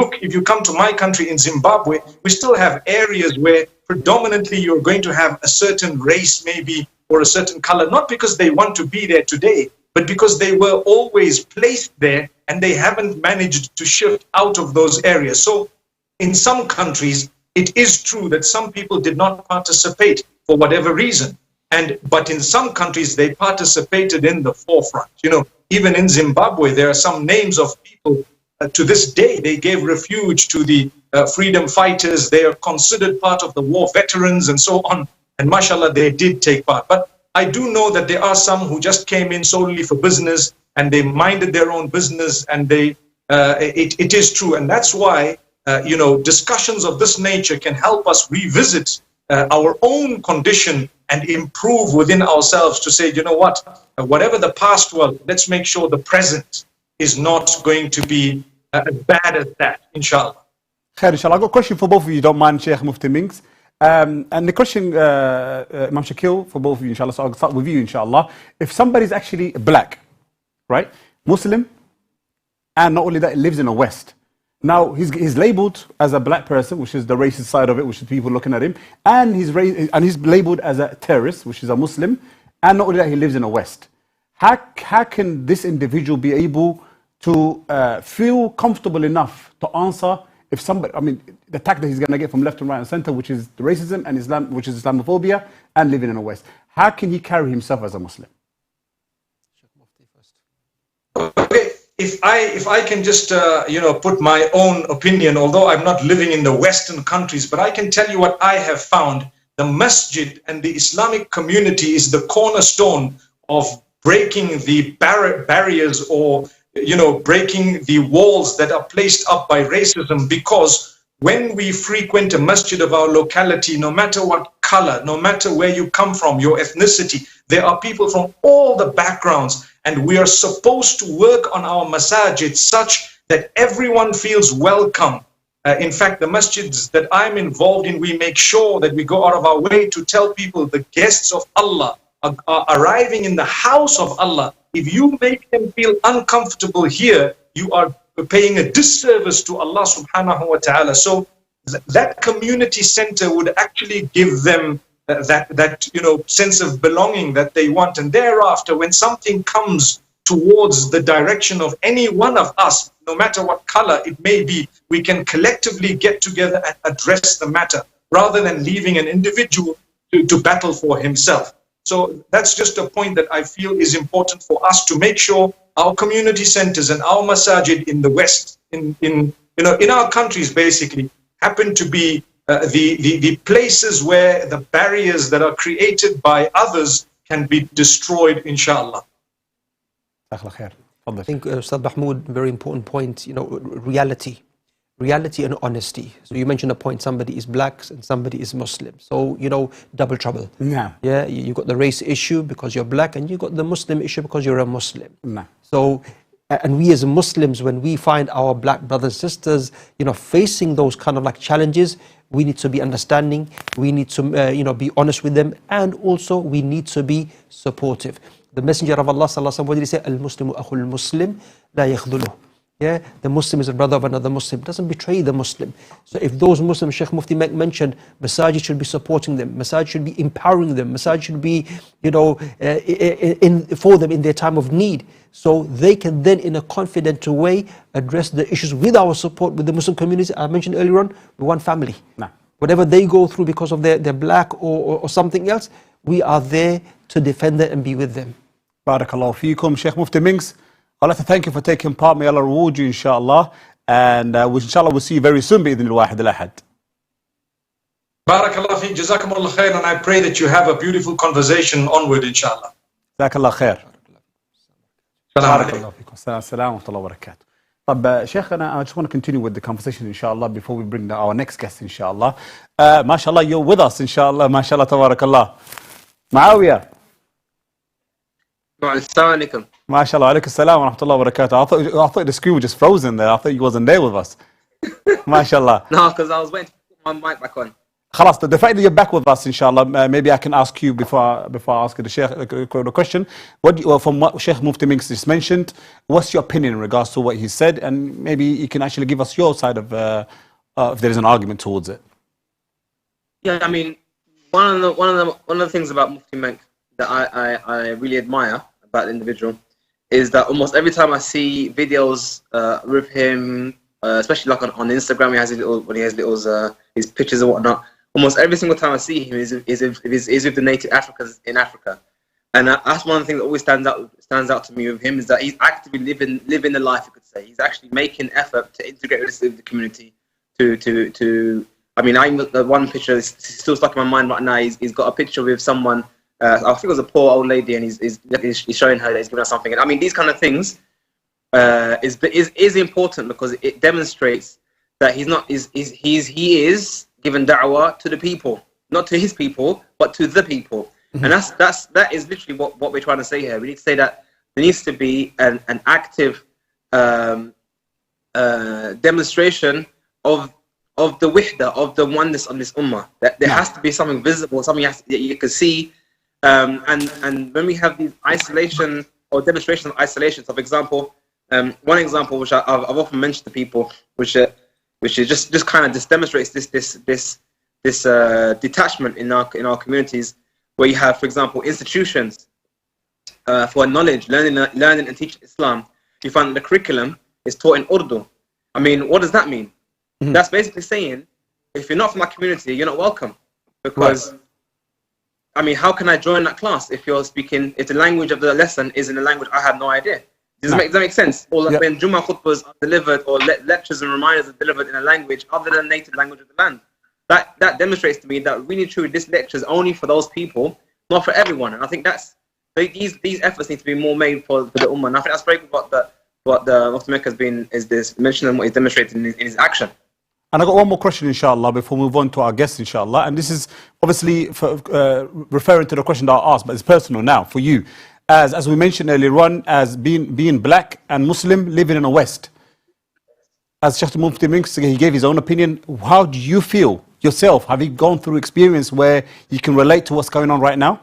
come to my country in Zimbabwe, we still have areas where predominantly you're going to have a certain race maybe, or a certain color, not because they want to be there today, but because they were always placed there and they haven't managed to shift out of those areas. So in some countries, it is true that some people did not participate for whatever reason. But in some countries, they participated in the forefront. Even in Zimbabwe, there are some names of people to this day, they gave refuge to the freedom fighters. They are considered part of the war veterans and so on. And mashallah, they did take part. But I do know that there are some who just came in solely for business and they minded their own business, and it is true. And that's why, discussions of this nature can help us revisit our own condition and improve within ourselves to say, whatever the past was, let's make sure the present is not going to be as bad as that, inshallah. Khair, inshallah. I've got a question for both of you, don't mind, Sheikh Mufti Minks. And the question, Imam Shakeel, for both of you, inshallah. So I'll start with you, inshallah. If somebody's actually black, right, Muslim, and not only that, lives in the West. Now, he's labeled as a black person, which is the racist side of it, which is people looking at him. And he's labeled as a terrorist, which is a Muslim. And not only that, he lives in the West. How can this individual be able to feel comfortable enough to answer if somebody, the attack that he's going to get from left and right and center, which is the racism and Islam, which is Islamophobia, and living in the West. How can he carry himself as a Muslim? Okay, if I can just put my own opinion, although I'm not living in the Western countries, but I can tell you what I have found. The masjid and the Islamic community is the cornerstone of breaking the barriers, or breaking the walls that are placed up by racism, because when we frequent a masjid of our locality, no matter what color, no matter where you come from, your ethnicity, there are people from all the backgrounds, and we are supposed to work on our masajid such that everyone feels welcome. In fact, the masjids that I'm involved in, we make sure that we go out of our way to tell people the guests of Allah are arriving in the house of Allah. If you make them feel uncomfortable here, you are paying a disservice to Allah subhanahu wa ta'ala. So that community center would actually give them that sense of belonging that they want. And thereafter, when something comes towards the direction of any one of us, no matter what color it may be, we can collectively get together and address the matter, rather than leaving an individual to battle for himself. So that's just a point that I feel is important for us to make sure our community centers and our masajid in the West, in our countries basically, happen to be the places where the barriers that are created by others can be destroyed, inshallah. I think, Ustad Mahmoud, very important point, reality and honesty. So you mentioned a point, somebody is black and somebody is Muslim. So, double trouble. Yeah, you got the race issue because you're black, and you got the Muslim issue because you're a Muslim. So, and we as Muslims, when we find our black brothers and sisters, facing those kind of like challenges, we need to be understanding, we need to, be honest with them, and also we need to be supportive. The Messenger of Allah sallallahu alaihi wasallam, what did he say? Al-Muslimu akhul Muslim, la yakhdhuluh. Yeah, the Muslim is a brother of another Muslim. Doesn't betray the Muslim. So if those Muslims, Sheikh Mufti mentioned, masajid should be supporting them. Masajid should be empowering them. Masajid should be, for them in their time of need. So they can then, in a confident way, address the issues with our support with the Muslim community. I mentioned earlier on, we want family. Whatever they go through because of their black or something else, we are there to defend them and be with them. Barakallahu feekum, Sheikh Mufti Minks. I'd like to thank you for taking part. May Allah reward you, inshallah. And inshallah, we'll see you very soon, بإذن الواحد الأحد. Barakallah fi, jazakumullah khair, and I pray that you have a beautiful conversation onward, inshallah. جزاك الله خير. Assalamu alaikum. Assalamu alaikum wa barakatuh. طب شيخنا, I just want to continue with the conversation, inshallah, before we bring our next guest, inshallah. MashaAllah, you're with us, inshallah. MashaAllah, tabarakallah. Muawiyah. Assalamu alaikum. MashaAllah, alaikum salam wa rahmatullahi wa barakatuh. I thought the screen was just frozen there. I thought you wasn't there with us. MashaAllah. No, because I was waiting to put my mic back on. Khalas, the fact that you're back with us, inshallah, maybe I can ask you before I ask the Sheikh the question. From what Sheikh Mufti Minks just mentioned, what's your opinion in regards to what he said? And maybe you can actually give us your side of if there is an argument towards it. Yeah, I mean, one of the things about Mufti Menk that I really admire about the individual is that almost every time I see videos with him, especially like on Instagram, when he has his pictures and whatnot. Almost every single time I see him is with the native Africans in Africa, and that's one of the things that always stands out to me with him, is that he's actively living the life, you could say. He's actually making effort to integrate with the community. I mean, the one picture is still stuck in my mind right now. He's got a picture with someone. I think it was a poor old lady, and he's showing her that he's giving her something. And I mean, these kind of things is important because it demonstrates that he is giving da'wah to the people, not to his people, but to the people. Mm-hmm. And that is literally what we're trying to say here. We need to say that there needs to be an active demonstration of the wihda, of the oneness of this ummah. That there has to be something visible, something that you can see. And when we have these isolation or demonstrations of isolation, so for example, one example which I've often mentioned to people, which is just kind of demonstrates this detachment in our communities, where you have, for example, institutions for knowledge, learning and teaching Islam. You find that the curriculum is taught in Urdu. I mean, what does that mean? Mm-hmm. That's basically saying, if you're not from my community, you're not welcome. Because, right. I mean, how can I join that class if the language of the lesson is in a language I have no idea? Does that make sense? Or like when Jummah khutbahs are delivered, or lectures and reminders are delivered in a language other than the native language of the land. That demonstrates to me that really truly this lecture is only for those people, not for everyone. And I think these efforts need to be more made for the Ummah. And I think that's very good what the Mufti Mecca has been mentioned and what he's demonstrated in his action. And I got one more question, inshallah, before we move on to our guest, inshallah. And this is obviously referring to the question that I asked, but it's personal now for you. As we mentioned earlier on, as being black and Muslim living in the West. As Sheikh Mufti Mecca, he gave his own opinion. How do you feel yourself? Have you gone through experience where you can relate to what's going on right now?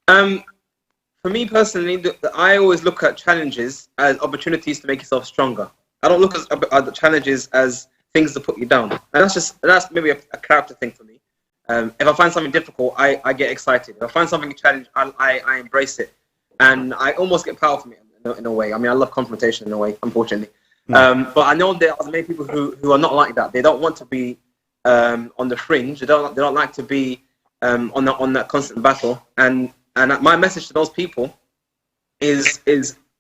For me personally, I always look at challenges as opportunities to make yourself stronger. I don't look at the challenges as things to put you down. And that's maybe a character thing for me. If I find something difficult, I get excited. If I find something challenging, I embrace it. And I almost get power from it in a way. I mean, I love confrontation in a way, unfortunately. But I know there are many people who are not like that. They don't want to be on the fringe. They don't like to be on that constant battle. And my message to those people is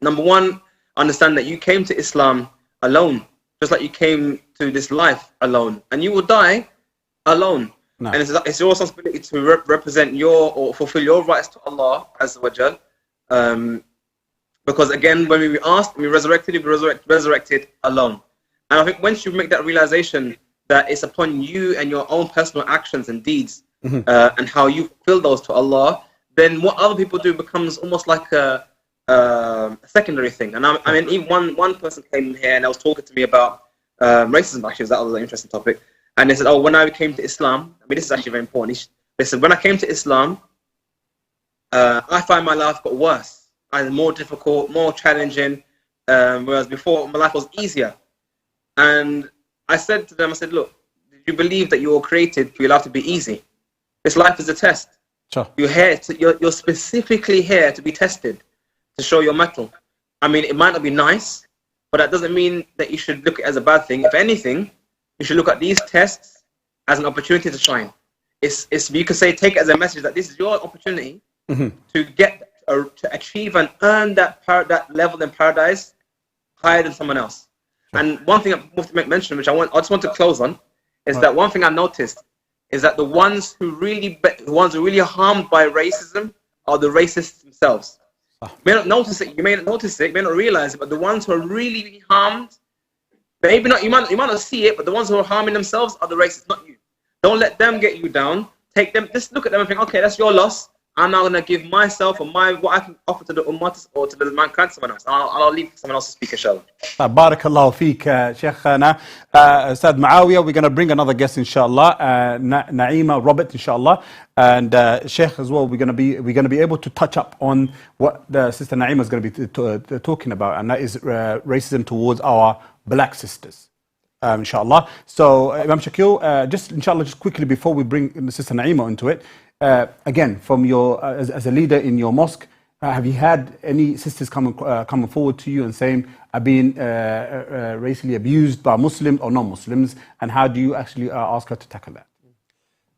number one, understand that you came to Islam alone, just like you came to this life alone, and you will die alone. No. And it's your responsibility to represent or fulfill your rights to Allah Azza wa Jal. Because again, when we asked, we resurrected alone. And I think once you make that realization that it's upon you and your own personal actions and deeds, and how you fulfill those to Allah, then what other people do becomes almost like a secondary thing. And I mean, even one person came in here and I was talking to me about racism. Actually, that was an interesting topic. And they said, "Oh, when I came to Islam," I mean, this is actually very important. They said, "When I came to Islam, I find my life got worse and more difficult, more challenging, whereas before my life was easier." And I said to them, I said, "Look, did you believe that you were created for your life to be easy? This life is a test. Sure. You're specifically here to be tested, to show your mettle. I mean, it might not be nice, but that doesn't mean that you should look at it as a bad thing. If anything, you should look at these tests as an opportunity to shine. You could say, take it as a message that this is your opportunity to get to achieve and earn that level in paradise higher than someone else." And one thing I want to mention, which I just want to close on, is that one thing I noticed is that the ones who really are harmed by racism are the racists themselves. You may not notice it, you may not realize it, but the ones who are really harmed, maybe not, you might not see it, but the ones who are harming themselves are the racists, not you. Don't let them get you down. Take them, just look at them and think, okay, that's your loss. I'm now going to give myself or what I can offer to the ummah or to the mankind to someone else. I'll leave someone else to speak, inshallah. Barakallahu feek, Shaykhana. Ustad Muawiyah, we're going to bring another guest, inshallah. Naima Robert, inshallah. And Sheikh as well, we're going to be able to touch up on what the Sister Naima is going to be talking about, and that is racism towards our black sisters. Inshallah. So, Imam Shakeel, just quickly before we bring Sister Naima into it, again, from your as a leader in your mosque, have you had any sisters coming forward to you and saying are being racially abused by Muslims or non-Muslims, and how do you actually ask her to tackle that?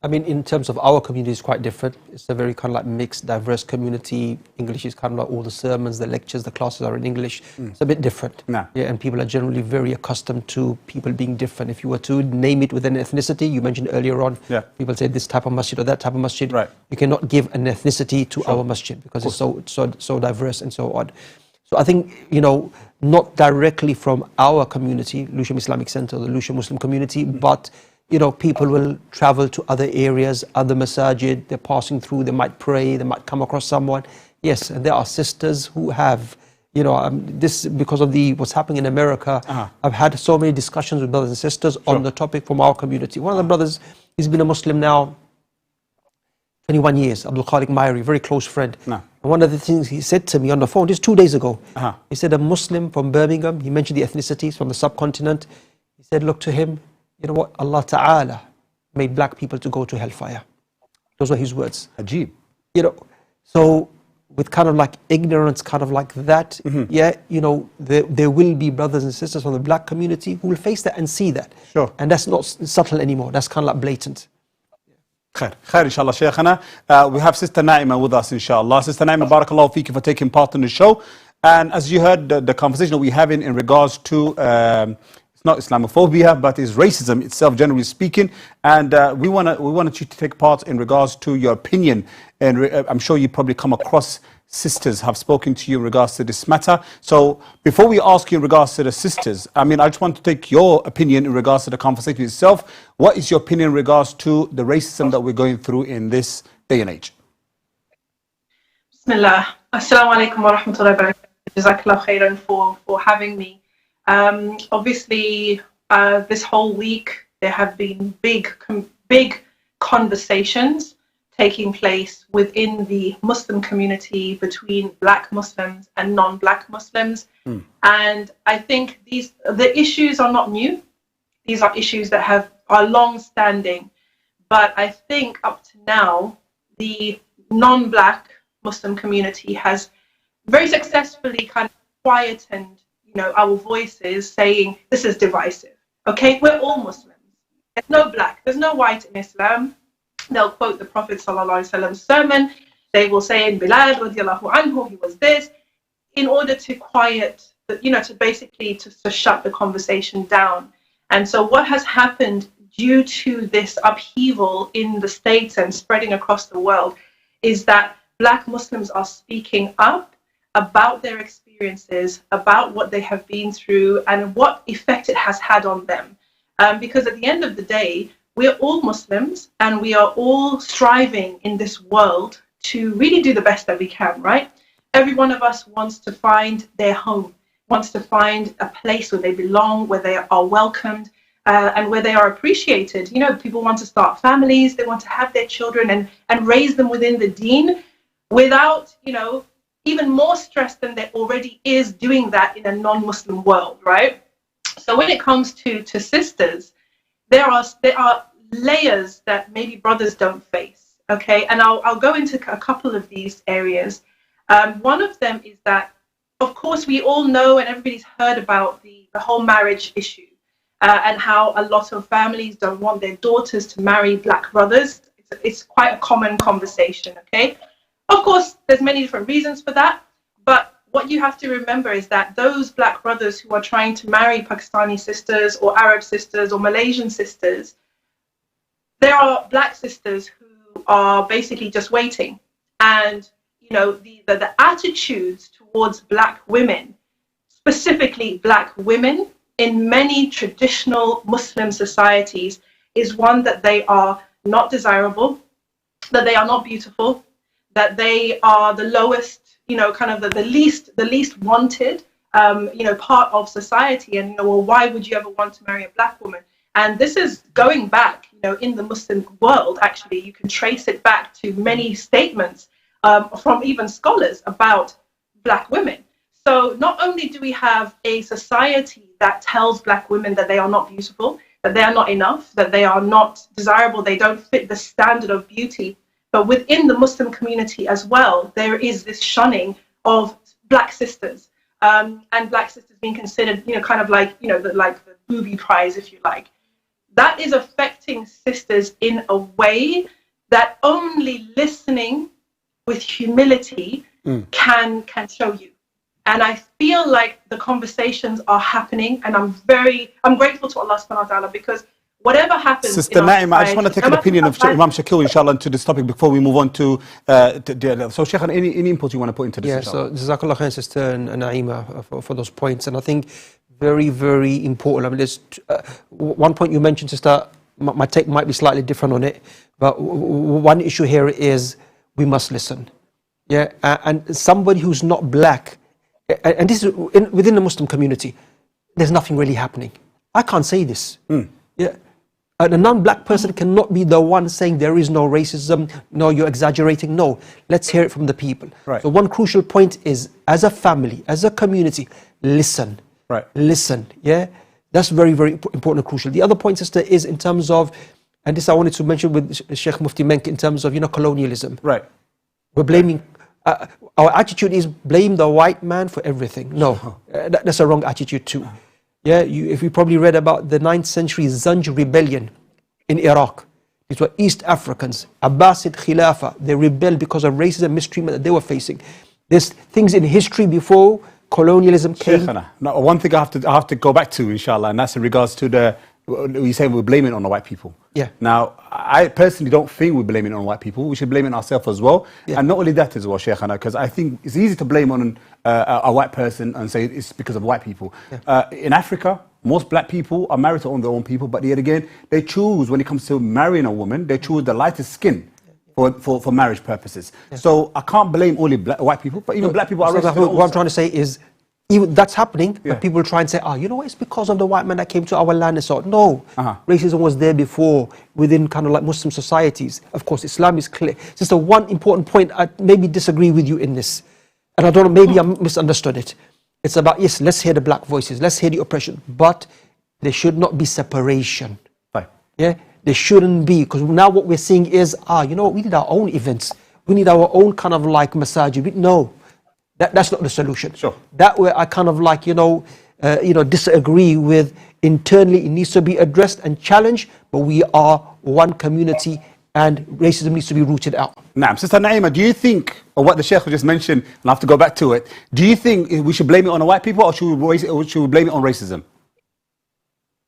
I mean, in terms of our community, it's quite different. It's a very kind of like mixed, diverse community. English is kind of like all the sermons, the lectures, the classes are in English. It's a bit different. Nah. Yeah, and people are generally very accustomed to people being different. If you were to name it with an ethnicity, you mentioned earlier on, people say this type of masjid or that type of masjid. Right. You cannot give an ethnicity to our masjid because it's so diverse and so on. So I think, not directly from our community, Lewisham Islamic Center, the Lewisham Muslim community, but people will travel to other areas, other masajid, they're passing through, they might pray, they might come across someone. Yes, and there are sisters who have, this because of what's happening in America, I've had so many discussions with brothers and sisters on the topic from our community. One of the brothers, he's been a Muslim now 21 years, Abdul Khalik Mairi, very close friend. And one of the things he said to me on the phone just 2 days ago, he said a Muslim from Birmingham, he mentioned the ethnicities from the subcontinent. He said, look to him, you know what, Allah Ta'ala made black people to go to hellfire. Those were his words. Ajib. So with kind of like ignorance, kind of like that, there will be brothers and sisters from the black community who will face that and see that. Sure. And that's not subtle anymore. That's kind of like blatant. Khair, inshallah, Shaykhana. We have Sister Naima with us, inshallah. Sister Naima, barakallahu feeki for taking part in the show. And as you heard, the conversation that we're having in regards to it's not Islamophobia, but it's racism itself, generally speaking. And we wanted you to take part in regards to your opinion. And I'm sure you probably come across sisters have spoken to you in regards to this matter. So before we ask you in regards to the sisters, I mean, I just want to take your opinion in regards to the conversation itself. What is your opinion in regards to the racism that we're going through in this day and age? Bismillah. Assalamu alaikum wa rahmatullahi wa barakatuh. Jazakallah khairan for having me. Obviously, this whole week there have been big conversations taking place within the Muslim community between Black Muslims and non-Black Muslims. And I think the issues are not new. These are issues that are long-standing. But I think up to now, the non-Black Muslim community has very successfully kind of quietened, our voices, saying this is divisive. Okay, we're all Muslims. There's no black, there's no white in Islam. They'll quote the Prophet ﷺ's sermon. They will say in Bilal radiallahu anhu, he was this, in order to quiet, to basically to shut the conversation down. And so what has happened due to this upheaval in the States and spreading across the world is that Black Muslims are speaking up about their experiences, about what they have been through and what effect it has had on them. Because at the end of the day, we're all Muslims and we are all striving in this world to really do the best that we can, right? Every one of us wants to find their home, wants to find a place where they belong, where they are welcomed, and where they are appreciated. People want to start families, they want to have their children and raise them within the deen without, even more stress than there already is doing that in a non-Muslim world, right? So when it comes to sisters, there are layers that maybe brothers don't face, okay? And I'll go into a couple of these areas. One of them is that, of course, we all know and everybody's heard about the whole marriage issue and how a lot of families don't want their daughters to marry Black brothers. It's quite a common conversation, okay? Of course, there's many different reasons for that, but what you have to remember is that those Black brothers who are trying to marry Pakistani sisters or Arab sisters or Malaysian sisters, there are Black sisters who are basically just waiting. And, the attitudes towards Black women, specifically Black women in many traditional Muslim societies, is one that they are not desirable, that they are not beautiful, that they are the lowest, kind of the least wanted, part of society. And, well, why would you ever want to marry a Black woman? And this is going back, in the Muslim world, actually, you can trace it back to many statements from even scholars about Black women. So not only do we have a society that tells Black women that they are not beautiful, that they are not enough, that they are not desirable, they don't fit the standard of beauty, but within the Muslim community as well, there is this shunning of Black sisters, and Black sisters being considered, kind of like, the booby prize, if you like. That is affecting sisters in a way that only listening with humility can show you. And I feel like the conversations are happening, and I'm grateful to Allah subhanahu wa ta'ala, because whatever happens. Sister Naima, I just want to take an opinion of Imam Shakeel, inshallah, to this topic before we move on to the other. So, Sheikh, any input you want to put into this? Yeah, so Jazakallah khair, Sister Naima, for those points. And I think very, very important. I mean, there's one point you mentioned, Sister, my take might be slightly different on it, but one issue here is we must listen. Yeah, and somebody who's not Black, and this is within the Muslim community, there's nothing really happening. I can't say this. Yeah. A non-Black person cannot be the one saying there is no racism, no, you're exaggerating. No, let's hear it from the people. Right. So one crucial point is, as a family, as a community, listen. Right. Listen, yeah? That's very, very important and crucial. The other point, Sister, is in terms of, and this I wanted to mention with Sheikh Mufti Menk, in terms of, colonialism. Right. We're blaming, our attitude is blame the white man for everything. No, that's a wrong attitude too. Yeah, if you probably read about the 9th century Zanj rebellion in Iraq. These were East Africans, Abbasid Khilafah. They rebelled because of racism and mistreatment that they were facing. There's things in history before colonialism came. Shaykhana, now, one thing I have to go back to, inshallah, and that's in regards to you say we're blaming it on the white people. Yeah. Now, I personally don't think we're blaming it on white people. We should blame it on ourselves as well. Yeah. And not only that as well, Shaykhana, because I think it's easy to blame on a white person and say it's because of white people. Yeah. In Africa, most black people are married to their own people, but yet again, they choose, when it comes to marrying a woman, they choose the lightest skin for marriage purposes. Yeah. So I can't blame only white people, but even black people are racist. What I'm trying to say is, even that's happening, Yeah. but people try and say, you know what, it's because of the white man that came to our land and so on. No, racism was there before within kind of like Muslim societies. Of course, Islam is clear. Just a one important point, I maybe disagree with you in this, and I don't know, maybe I misunderstood it. It's about, yes, let's hear the black voices, let's hear the oppression, but there should not be separation. Right. Yeah, there shouldn't be, because now what we're seeing is, you know what, we need our own events. We need our own kind of like masajid. No. That's not the solution. Sure. That way I kind of like, disagree with internally. It needs to be addressed and challenged, but we are one community and racism needs to be rooted out. Naam. Sister Naima, do you think, or what the Sheikh just mentioned, and I have to go back to it, do you think we should blame it on the white people or should we blame it on racism?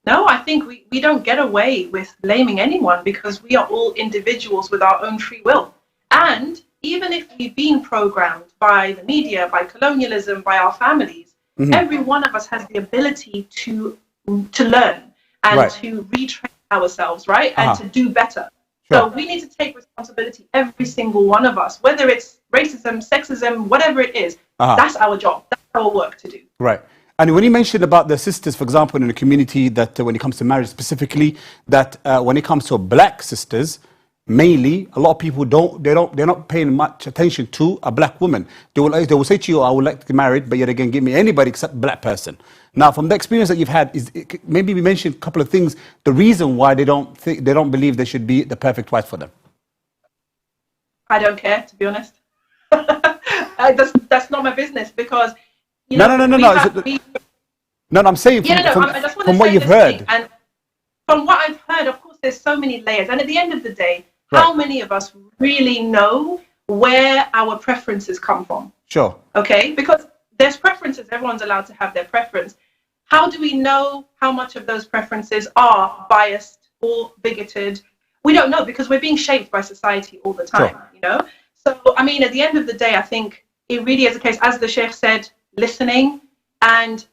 No, I think we don't get away with blaming anyone because we are all individuals with our own free will. And even if we've been programmed by the media, by colonialism, by our families, every one of us has the ability to learn and to retrain ourselves, right? And to do better. Sure. So we need to take responsibility, every single one of us, whether it's racism, sexism, whatever it is. That's our job. That's our work to do. Right. And when you mentioned about the sisters, for example, in the community, that when it comes to marriage specifically, that when it comes to black sisters, mainly, a lot of people they're not paying much attention to a black woman. They will say to you, I would like to get married, but yet again, give me anybody except black person. Now, from the experience that you've had, maybe we mentioned a couple of things, the reason why they don't believe they should be the perfect wife for them. I don't care, to be honest. That's not my business because, you know, No, I'm saying from what you've heard. And from what I've heard, of course, there's so many layers. And at the end of the day, how many of us really know where our preferences come from? Sure. Okay? Because there's preferences. Everyone's allowed to have their preference. How do we know how much of those preferences are biased or bigoted? We don't know because we're being shaped by society all the time, you know? So, I mean, at the end of the day, I think it really is a case, as the Sheikh said, listening and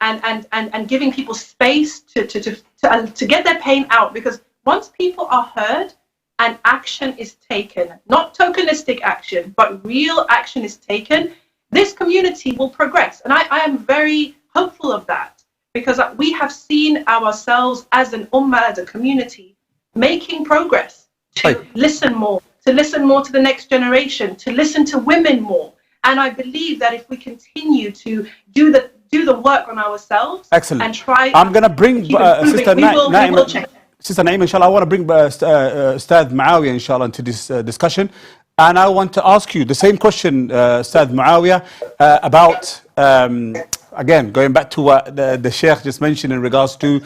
giving people space to get their pain out. Because once people are heard and action is taken, not tokenistic action, but real action is taken, this community will progress. And I am very hopeful of that because we have seen ourselves as an ummah, as a community, making progress to listen more to the next generation, to listen to women more. And I believe that if we continue to do the work on ourselves, excellent, and try, I'm going to bring Sister Naima. Sister Naima, inshallah, I want to bring Ustad Muawiyah, inshallah, into this discussion. And I want to ask you the same question, Ustad Muawiyah, about, again, going back to what the Sheikh just mentioned in regards to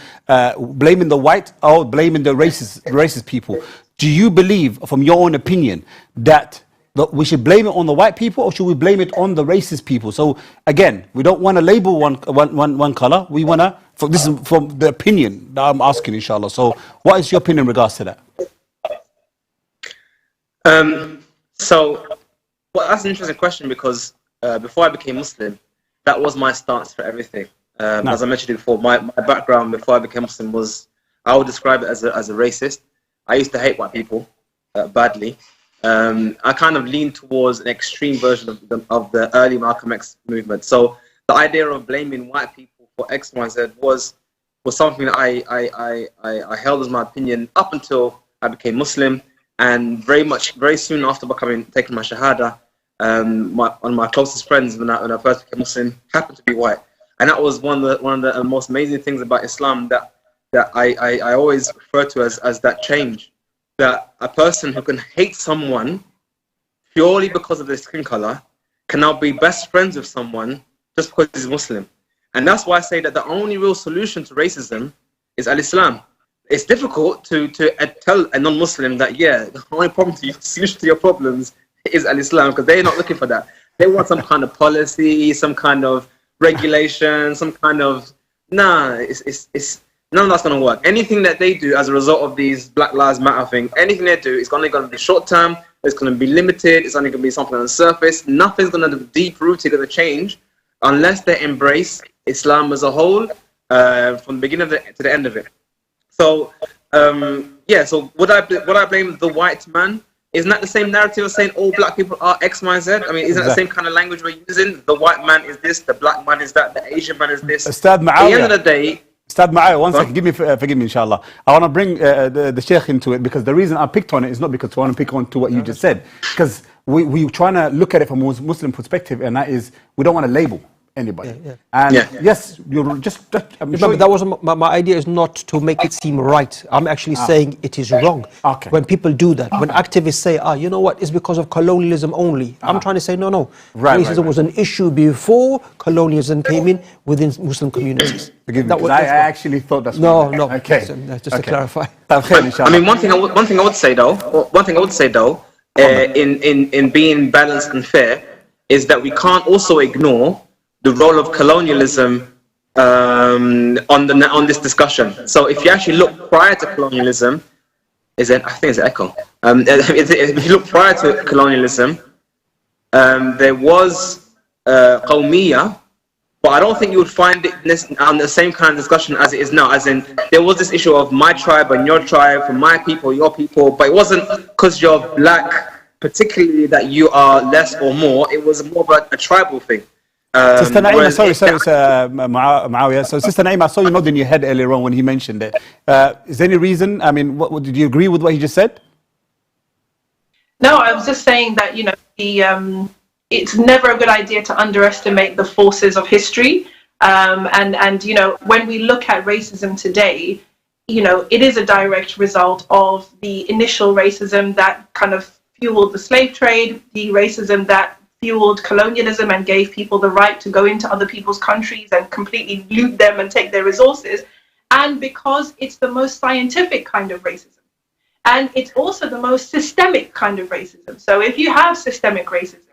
blaming the white or blaming the racist people. Do you believe, from your own opinion, that we should blame it on the white people or should we blame it on the racist people? So, again, we don't want to label one color. We want to, this is from the opinion that I'm asking, inshallah. So, what is your opinion in regards to that? That's an interesting question because before I became Muslim, that was my stance for everything. As I mentioned before, my background before I became Muslim was, I would describe it as a racist. I used to hate white people badly. I kind of leaned towards an extreme version of the early Malcolm X movement. So the idea of blaming white people for X, Y, Z was something that I held as my opinion up until I became Muslim. And very soon after taking my Shahada, one of my closest friends when I first became Muslim happened to be white. And that was one of the most amazing things about Islam that I always refer to as that change. That a person who can hate someone purely because of their skin color can now be best friends with someone just because he's Muslim. And that's why I say that the only real solution to racism is al-Islam. It's difficult to tell a non-Muslim that, the only solution to your problems is al-Islam, because they're not looking for that. They want some kind of policy, some kind of regulation, some kind of it's none of that's going to work. Anything that they do as a result of these Black Lives Matter thing, anything they do is only going to be short term. It's going to be limited. It's only going to be something on the surface. Nothing's going to be deep rooted, going to change unless they embrace Islam as a whole from the beginning of it to the end of it. So so would I blame the white man? Isn't that the same narrative as saying all black people are X, Y, Z? I mean, isn't that the same kind of language we're using? The white man is this, the black man is that, the Asian man is this. Ustad Muawiyah. At the end of the day, Ustad Muawiyah, one second, forgive me, inshallah. I want to bring the Sheikh into it, because the reason I picked on it is not because I want to pick on to what you just said, because we're trying to look at it from a Muslim perspective, and that is, we don't want to label anybody. And yes, you're just I'm sure that was my idea, is not to make it seem right. I'm actually saying it is wrong. Okay. When people do that, when activists say, you know what, it's because of colonialism only. I'm trying to say, no. Racism was an issue before colonialism came in within Muslim communities. Forgive me, I actually thought that's no. Okay. Just to clarify. I mean, one thing I would say though, in being balanced and fair, is that we can't also ignore the role of colonialism on this discussion. So if you actually look prior to colonialism, I think it's an echo. If you look prior to colonialism, there was qawmiyya, but I don't think you would find it on the same kind of discussion as it is now. As in, there was this issue of my tribe and your tribe, from my people, your people, but it wasn't because you're black, particularly, that you are less or more. It was more about a tribal thing. Sister Naima, sorry, Muawiyah. So, Sister Naima, I saw you nodding your head earlier on when he mentioned it. Is there any reason? I mean, did you agree with what he just said? No, I was just saying that, it's never a good idea to underestimate the forces of history. And when we look at racism today, it is a direct result of the initial racism that kind of fueled the slave trade, the racism that fueled colonialism and gave people the right to go into other people's countries and completely loot them and take their resources, and because it's the most scientific kind of racism, and it's also the most systemic kind of racism. So if you have systemic racism,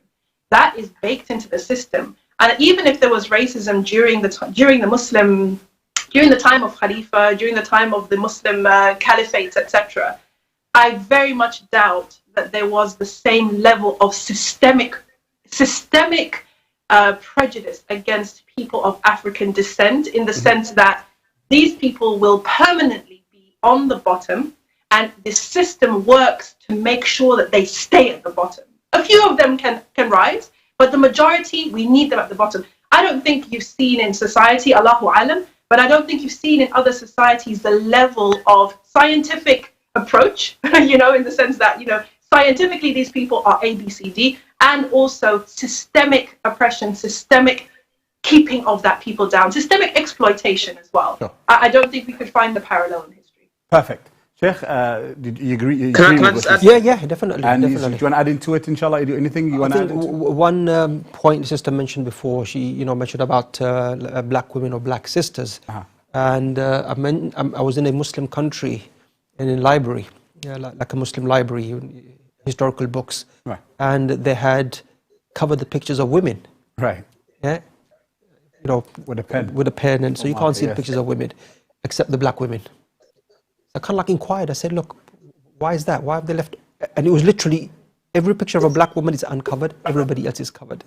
that is baked into the system. And even if there was racism during the time of Khalifa, during the time of the Muslim caliphates, etc., I very much doubt that there was the same level of systemic prejudice against people of African descent, in the sense that these people will permanently be on the bottom, and the system works to make sure that they stay at the bottom. A few of them can rise, but the majority, we need them at the bottom. I don't think you've seen in society, Allahu Alam, but I don't think you've seen in other societies the level of scientific approach, in the sense that, scientifically these people are A, B, C, D, and also systemic oppression, systemic keeping of that people down, systemic exploitation as well. Sure. I don't think we could find the parallel in history. Perfect. Sheikh, did you agree? Can I just add? Yeah, definitely. And definitely. do you want to add into it, inshallah? Anything you want to add into it? One point the sister mentioned before, she mentioned about black women or black sisters. And I was in a Muslim country, in a library, like a Muslim library, historical books, right. And they had covered the pictures of women, right? Yeah, with a pen, and so you can't see the pictures of women, except the black women. I kind of inquired. I said, "Look, why is that? Why have they left?" And it was literally every picture of a black woman is uncovered. Everybody else is covered.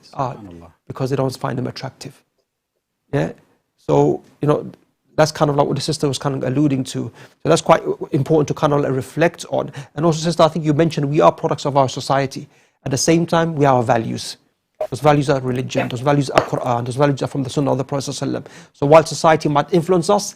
Because they don't find them attractive. Yeah, so that's kind of like what the sister was kind of alluding to. So that's quite important to kind of reflect on. And also, sister, I think you mentioned we are products of our society. At the same time, we are our values. Those values are religion. Those values are Quran. Those values are from the Sunnah of the Prophet ﷺ. So while society might influence us,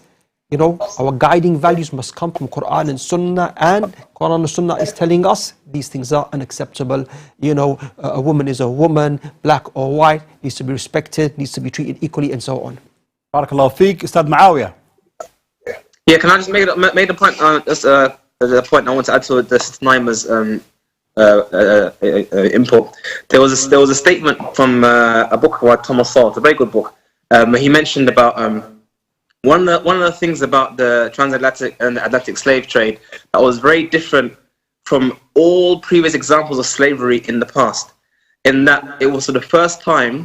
our guiding values must come from Quran and Sunnah. And Quran and Sunnah is telling us these things are unacceptable. A woman is a woman, black or white, needs to be respected, needs to be treated equally, and so on. Barakallahu feek. Ustad Muawiyah. Yeah, can I just make a point? The point I want to add to the Naima's input. There was a statement from a book by Thomas Sowell. It's a very good book. He mentioned about one of the things about the transatlantic and Atlantic slave trade that was very different from all previous examples of slavery in the past in that it was for the first time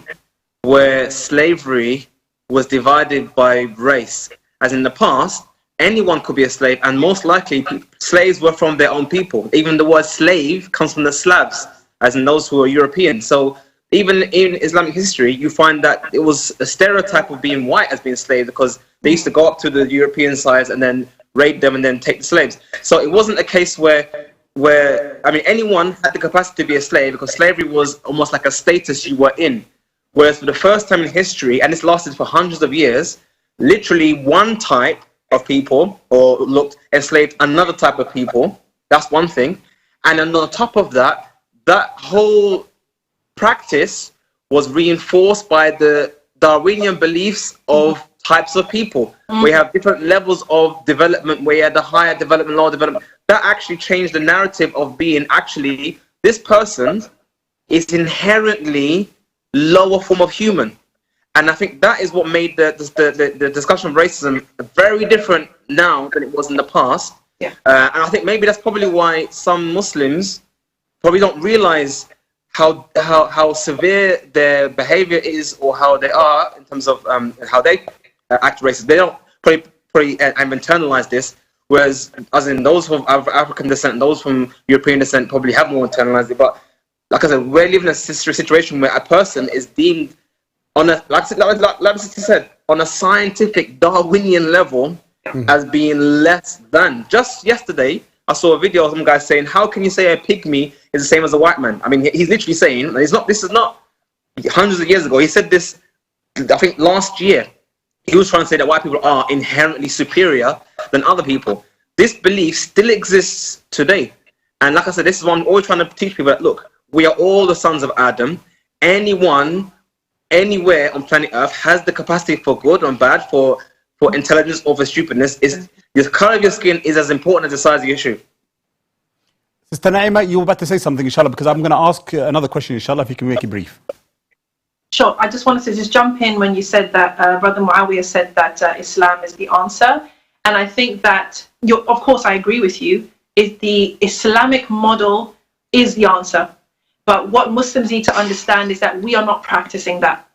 where slavery was divided by race. As in the past, anyone could be a slave, and most likely slaves were from their own people. Even the word slave comes from the Slavs, as in those who are European. So even in Islamic history, you find that it was a stereotype of being white as being slave, because they used to go up to the European sides and then rape them and then take the slaves. So it wasn't a case where I mean, anyone had the capacity to be a slave, because slavery was almost like a status you were in. Whereas for the first time in history, and it's lasted for hundreds of years, literally one type of people or looked enslaved another type of people. That's one thing. And then on top of that, that whole practice was reinforced by the Darwinian beliefs of types of people. We have different levels of development, where you had the higher development, lower development. That actually changed the narrative of being, actually, this person is inherently lower form of human. And I think that is what made the discussion of racism very different now than it was in the past. Yeah. And I think maybe that's probably why some Muslims probably don't realize how severe their behavior is, or how they are in terms of how they act racist. They don't probably internalize this, whereas as in those from African descent and those from European descent probably have more internalized it. But like I said, we're living in a situation where a person is deemed on a, like sister said, on a scientific Darwinian level as being less than. Just yesterday, I saw a video of some guy saying, how can you say a pygmy is the same as a white man? I mean, he's literally saying, this is not hundreds of years ago. He said this, I think last year. He was trying to say that white people are inherently superior than other people. This belief still exists today. And like I said, this is what I'm always trying to teach people, that look, we are all the sons of Adam. Anyone, anywhere on planet Earth has the capacity for good and bad, for intelligence or for stupidness. Is the color of your skin is as important as the size of your shoe. Sister Naima, you were about to say something, inshallah, because I'm going to ask another question, inshallah, if you can make it brief. Sure. I just wanted to just jump in when you said that Brother Muawiyah said that Islam is the answer. And I think that, of course, I agree with you, is the Islamic model is the answer. But what Muslims need to understand is that we are not practicing that.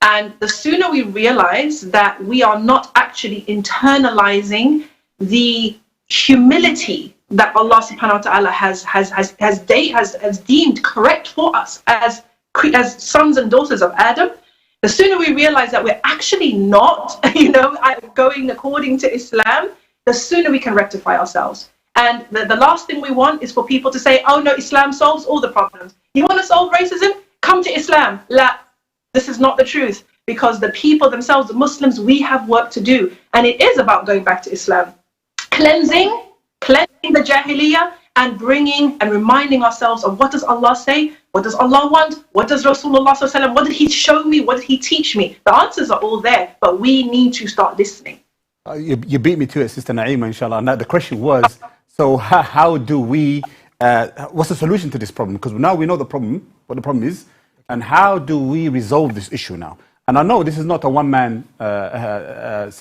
And the sooner we realize that we are not actually internalizing the humility that Allah subhanahu wa ta'ala has deemed correct for us as sons and daughters of Adam, the sooner we realize that we're actually not, going according to Islam, the sooner we can rectify ourselves. And the last thing we want is for people to say, oh no, Islam solves all the problems. You want to solve racism? Come to Islam. La, this is not the truth, because the people themselves, the Muslims, we have work to do. And it is about going back to Islam. Cleansing the Jahiliyyah, and bringing and reminding ourselves of what does Allah say, what does Allah want, what does Rasulullah sallallahu alaihi wasallam, what did he show me, what did he teach me? The answers are all there, but we need to start listening. You beat me to it, Sister Naima, inshallah. Now the question was, so how do we, what's the solution to this problem? Because now we know the problem, what the problem is, and how do we resolve this issue now? And I know this is not a one-man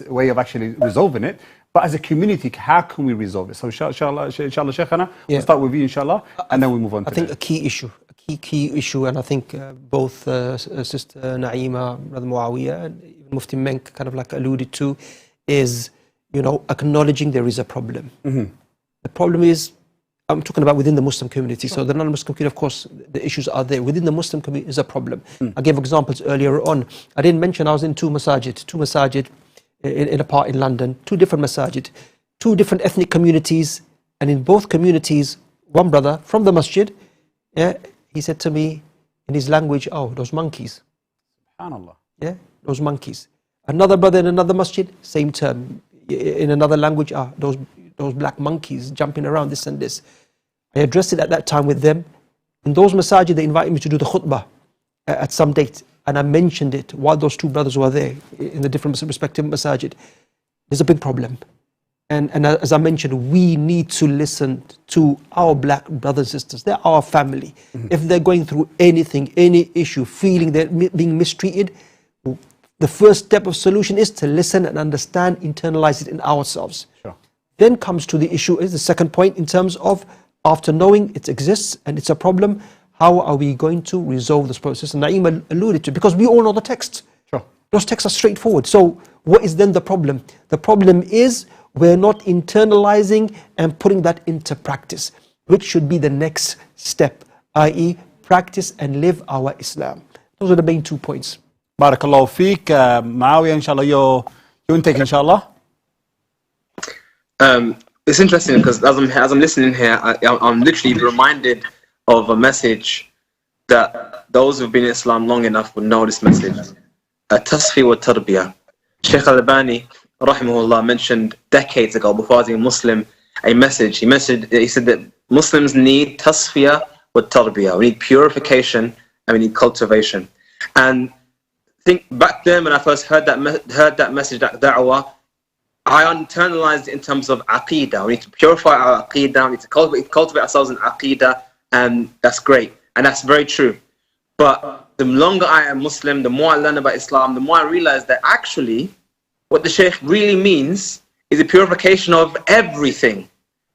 way of actually resolving it, but as a community, how can we resolve it? So inshallah, Shaykhana, we'll start with you, inshallah, and then we move on to I think a key issue, and I think both Sister Naima, Brother Muawiyah, and even Mufti Menk kind of like alluded to, is, acknowledging there is a problem. The problem is, I'm talking about within the Muslim community. So the non-Muslim community, of course, the issues are there. Within the Muslim community is a problem. I gave examples earlier on. I didn't mention I was in two masajid in a part in London, two different masajid, two different ethnic communities. And in both communities, one brother from the masjid, he said to me in his language, oh, those monkeys. SubhanAllah. Yeah, those monkeys. Another brother in another masjid, same term. In another language, those black monkeys jumping around, this and this. I addressed it at that time with them. In those masajid, they invited me to do the khutbah at some date. And I mentioned it while those two brothers were there in the different respective masajid. There's a big problem. And as I mentioned, we need to listen to our black brothers and sisters. They're our family. If they're going through anything, any issue, feeling they're being mistreated, the first step of solution is to listen and understand, internalize it in ourselves. Sure. Then comes to the issue, is the second point, in terms of, after knowing it exists and it's a problem, how are we going to resolve this process? And Naeem alluded to, because we all know the text. Sure. Those texts are straightforward. So what is then the problem? The problem is we're not internalizing and putting that into practice, which should be the next step, i.e. practice and live our Islam. Those are the main 2 points. Barakallahu feek. Muawiyah, inshallah, your intake, inshallah. It's interesting because as I'm listening here, I'm literally reminded of a message that those who've been in Islam long enough will know this message. Tasfi wa tarbiyah. Shaykh al-Albani, rahimahullah, mentioned decades ago, before I was a Muslim, a message. He said that Muslims need tasfiyah wa tarbiyah. We need purification and we need cultivation. And I think back then when I first heard that message, that da'wah, I internalized it in terms of aqeedah. We need to purify our aqeedah, we need to cultivate ourselves in aqeedah, and that's great. And that's very true. But the longer I am Muslim, the more I learn about Islam, the more I realize that actually what the Shaykh really means is the purification of everything.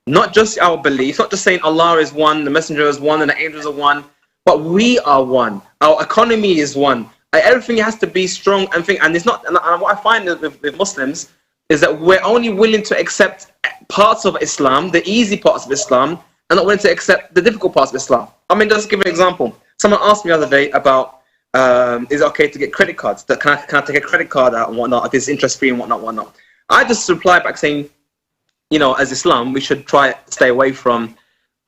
Not just our beliefs, not just saying Allah is one, the Messenger is one, and the angels are one, but we are one. Our economy is one. Everything has to be strong and it's not. And what I find with Muslims is that we're only willing to accept parts of Islam, the easy parts of Islam, and not willing to accept the difficult parts of Islam. I mean, just to give an example. Someone asked me the other day about, is it okay to get credit cards? Can I take a credit card out and whatnot, if it's interest-free and whatnot. I just replied back saying, you know, as Islam, we should try to stay away from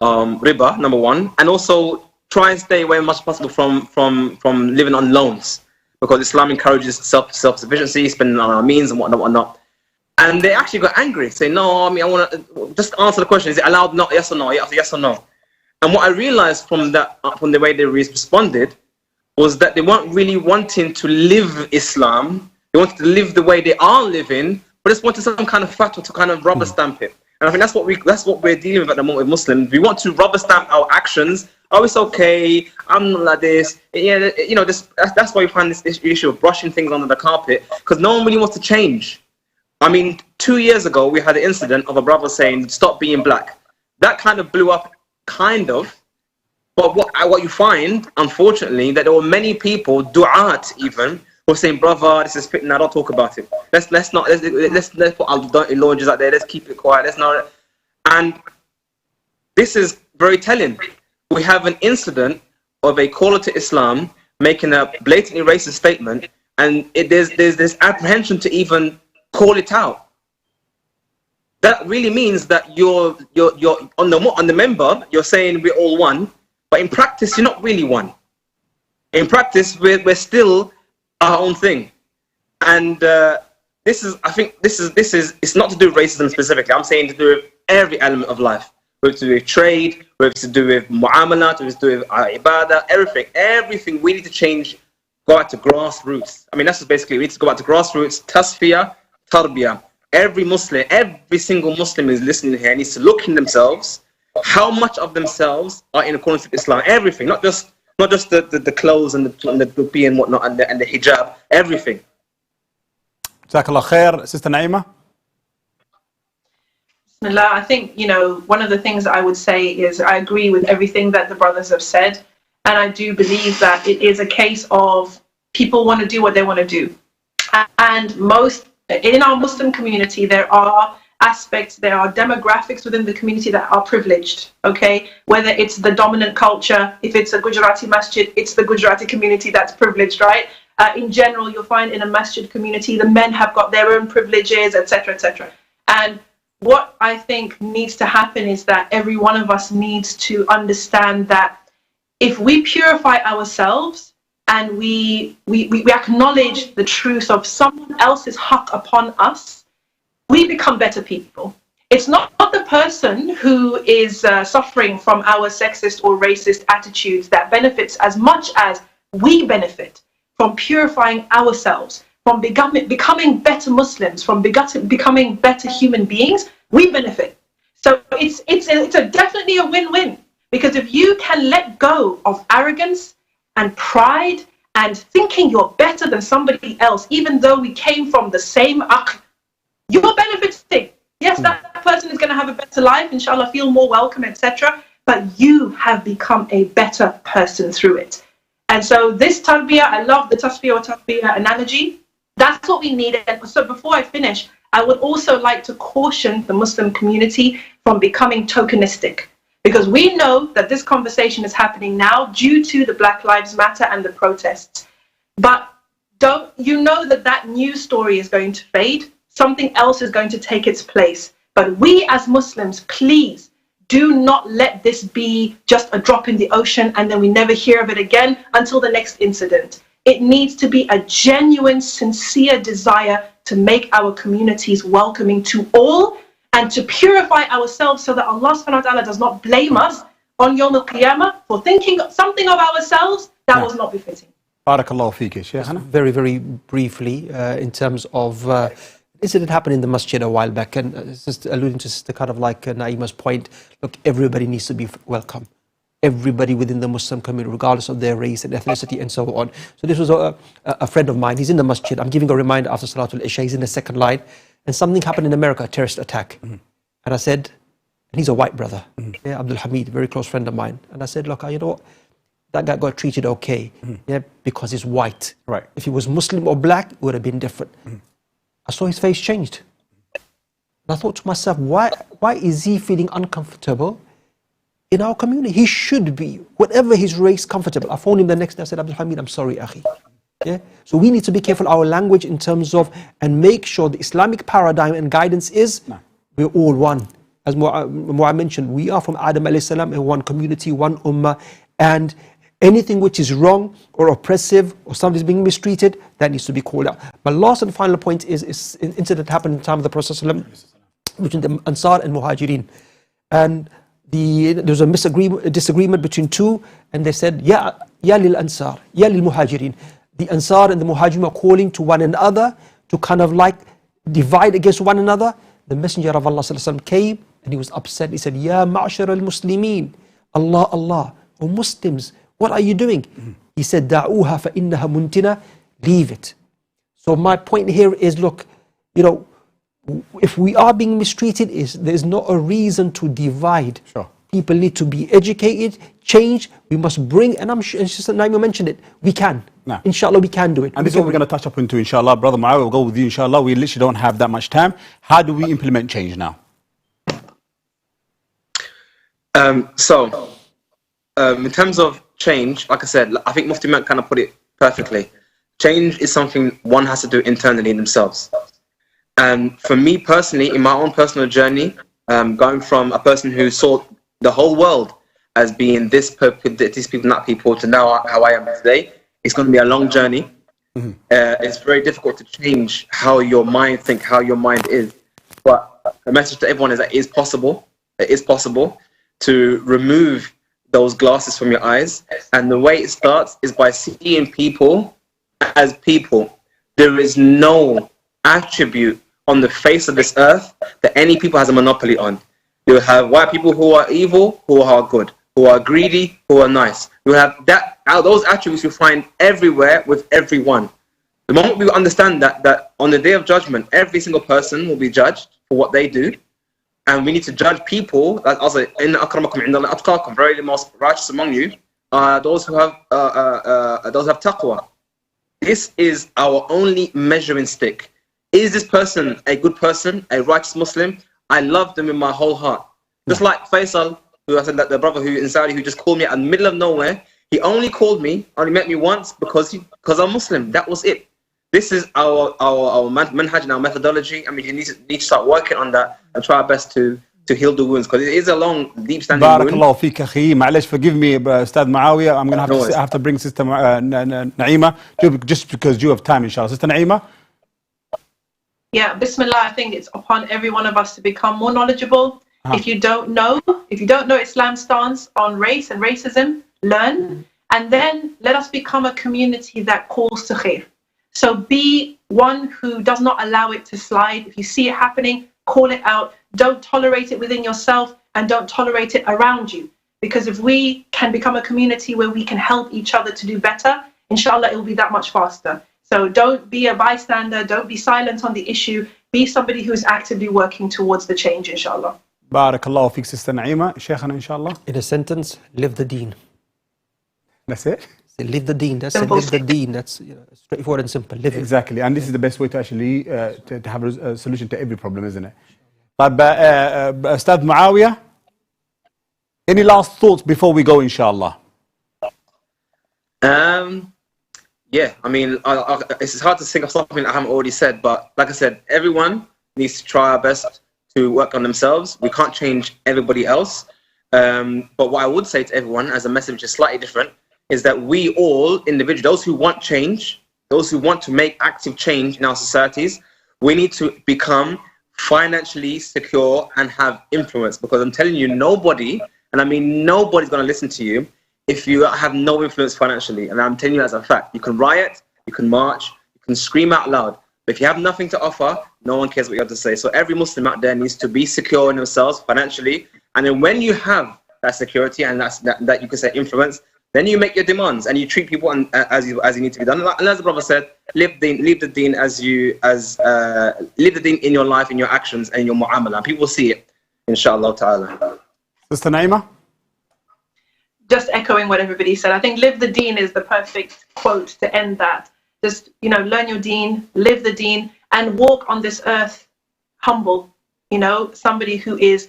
riba, number one, and also try and stay away as much as possible from living on loans, because Islam encourages self-sufficiency, spending on our means and whatnot. And they actually got angry, saying, no, I mean, I want to just answer the question, is it allowed? Not yes or no? Yes or no? And what I realized from the way they responded was that they weren't really wanting to live Islam. They wanted to live the way they are living, but just wanted some kind of fatwa to kind of rubber stamp it. And I think that's what we're dealing with at the moment with Muslims. We want to rubber stamp our actions. Oh, it's okay. I'm not like this. Yeah, you know, that's why we find this issue of brushing things under the carpet, because no one really wants to change. I mean, 2 years ago, we had an incident of a brother saying, stop being black. That kind of blew up, kind of. But what you find, unfortunately, that there were many people, du'at even, who were saying, brother, this is fitting, don't talk about it. Let's put our dirty laundries out there, let's keep it quiet, let's not. And this is very telling. We have an incident of a caller to Islam making a blatantly racist statement, and there's this apprehension to even call it out. That really means that you're on the member, you're saying we're all one, but in practice you're not really one. In practice we're still our own thing. And I think this is it's not to do with racism specifically. I'm saying to do with every element of life. Whether it's to do with trade, whether it's to do with mu'amalat, whether it's to do with ibadah, everything we need to change, go back to grassroots. I mean, that's just basically, we need to go back to grassroots, tasfiyah, tarbiyah. Every single Muslim is listening here needs to look in themselves, how much of themselves are in accordance with Islam. Everything, not just the clothes and the topi and whatnot and the hijab, everything. Jazakallah khair. Sister Naima? Bismillah. I think, one of the things that I would say is I agree with everything that the brothers have said. And I do believe that it is a case of people want to do what they want to do. And in our Muslim community, there are aspects, there are demographics within the community that are privileged, okay? Whether it's the dominant culture, if it's a Gujarati masjid, it's the Gujarati community that's privileged, right? In general, you'll find in a masjid community, the men have got their own privileges, etc., etc. And what I think needs to happen is that every one of us needs to understand that if we purify ourselves and we acknowledge the truth of someone else's haqq upon us, we become better people. It's not the person who is suffering from our sexist or racist attitudes that benefits as much as we benefit from purifying ourselves, from becoming better Muslims, from becoming better human beings. We benefit. So it's definitely a win-win, because if you can let go of arrogance and pride and thinking you're better than somebody else, even though we came from the same aql, you're benefiting. Yes, that person is going to have a better life, inshallah, feel more welcome, etc. but you have become a better person through it. And so this tarbiyah, I love the tasfiyah or tarbiyah analogy. That's what we need. And so before I finish, I would also like to caution the Muslim community from becoming tokenistic, because we know that this conversation is happening now due to the Black Lives Matter and the protests. But don't you know that that news story is going to fade? Something else is going to take its place. But we as Muslims, please do not let this be just a drop in the ocean and then we never hear of it again until the next incident. It needs to be a genuine, sincere desire to make our communities welcoming to all and to purify ourselves so that Allah subhanahu wa ta'ala does not blame us on Yawm al-Qiyamah for thinking something of ourselves that was not befitting. Barakallahu feek, Shaykhana. Very, very briefly, in terms of incident happened in the masjid a while back, and just alluding to Sister kind of like Naima's point, look, everybody needs to be welcome. Everybody within the Muslim community, regardless of their race and ethnicity and so on. So this was a friend of mine. He's in the masjid. I'm giving a reminder after Salatul Isha. He's in the second line. And something happened in America, a terrorist attack. And I said, and he's a white brother, yeah, Abdul Hamid, very close friend of mine. And I said, look, you know what? That guy got treated okay, yeah, because he's white. Right. If he was Muslim or black, it would have been different. I saw his face changed. And I thought to myself, why is he feeling uncomfortable in our community? He should be, whatever his race, comfortable. I phoned him the next day. I said, Abdul Hamid, I'm sorry, Akhi. Yeah? So we need to be careful our language in terms of, and make sure the Islamic paradigm and guidance is, we're all one. As Mu'ah mentioned, we are from Adam alayhi salam, in one community, one ummah, and anything which is wrong or oppressive or somebody's being mistreated, that needs to be called out. My last and final point is an incident happened in the time of the Prophet between the Ansar and Muhajirin. And there was a disagreement between two, and they said, Ya lil Ansar, Ya lil Muhajirin. The Ansar and the Muhajirin are calling to one another to kind of like divide against one another. The Messenger of Allah came and he was upset. He said, Ya ma'ashar al-Muslimin, Allah, Allah, O Muslims, what are you doing? He said, Da'uha fa innaha muntina, leave it. So my point here is, look, you know, if we are being mistreated, there's not a reason to divide. Sure. People need to be educated, change. We must bring, and I'm sure, Sister Naima mentioned it, we can. Nah. Inshallah, we can do it. And this is what we're going to touch up into, inshallah. Brother Muawiyah, we'll go with you, inshallah. We literally don't have that much time. How do we implement change now? In terms of change, like I said, I think Mufti Mat kind of put it perfectly. Change is something one has to do internally in themselves. And for me personally, in my own personal journey, going from a person who saw the whole world as being these people, not people, to now how I am today, it's going to be a long journey. It's very difficult to change how your mind thinks, how your mind is. But the message to everyone is that it is possible. It is possible to remove those glasses from your eyes. And the way it starts is by seeing people as people. There is no attribute on the face of this earth that any people has a monopoly on. You have white people who are evil, who are good, who are greedy, who are nice. You have those attributes you find everywhere with everyone. The moment we understand that on the day of judgment, every single person will be judged for what they do, and we need to judge people. Also, inna akramakum indallahi atqakum, very most righteous among you are those who have taqwa. This is our only measuring stick. Is this person a good person, a righteous Muslim? I love them in my whole heart. Just like Faisal, who I said that the brother who in Saudi who just called me out in the middle of nowhere. He only called me, only met me once because I'm Muslim. That was it. This is our manhaj and our methodology. I mean, you need to start working on that and try our best to heal the wounds, because it is a long, deep-standing wound. Barakallahu feek, akhi. Ma'alesh, forgive me, Ustad Muawiyah. I'm going to have to bring Sister Naima, just because you have time, inshallah. Sister Naima? Yeah, Bismillah, I think it's upon every one of us to become more knowledgeable. If you don't know Islam's stance on race and racism, learn, and then let us become a community that calls to khair. So be one who does not allow it to slide. If you see it happening, call it out. Don't tolerate it within yourself, and don't tolerate it around you. Because if we can become a community where we can help each other to do better, inshallah, it will be that much faster. So don't be a bystander. Don't be silent on the issue. Be somebody who is actively working towards the change, inshallah. Barakallahu feek, Sister Naima. Shaykhana, inshallah. In a sentence, live the deen. That's it? Say, live the deen. That's it. Simple. Live the deen. That's straightforward and simple. Live it. Exactly. And this is the best way to actually to have a solution to every problem, isn't it? But Ustad Muawiyah, any last thoughts before we go, inshallah? Yeah, I mean, it's hard to think of something I haven't already said, but like I said, everyone needs to try our best to work on themselves. We can't change everybody else. But what I would say to everyone, as a message is slightly different, is that we all, individuals, those who want change, those who want to make active change in our societies, we need to become financially secure and have influence. Because I'm telling you, nobody, and I mean nobody's going to listen to you if you have no influence financially. And I'm telling you as a fact, you can riot, you can march, you can scream out loud. But if you have nothing to offer, no one cares what you have to say. So every Muslim out there needs to be secure in themselves financially. And then when you have that security and that you can say influence, then you make your demands and you treat people as you need to be done. And as the brother said, live the deen live the deen in your life, in your actions, and in your mu'amala. And people see it, inshallah ta'ala. Sister Naima? Just echoing what everybody said, I think live the deen is the perfect quote to end that. Just, learn your deen, live the deen, and walk on this earth humble, somebody who is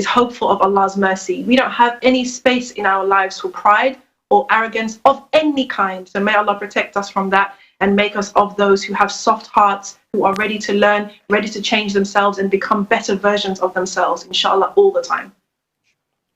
hopeful of Allah's mercy. We don't have any space in our lives for pride or arrogance of any kind. So may Allah protect us from that and make us of those who have soft hearts, who are ready to learn, ready to change themselves and become better versions of themselves, inshallah, all the time.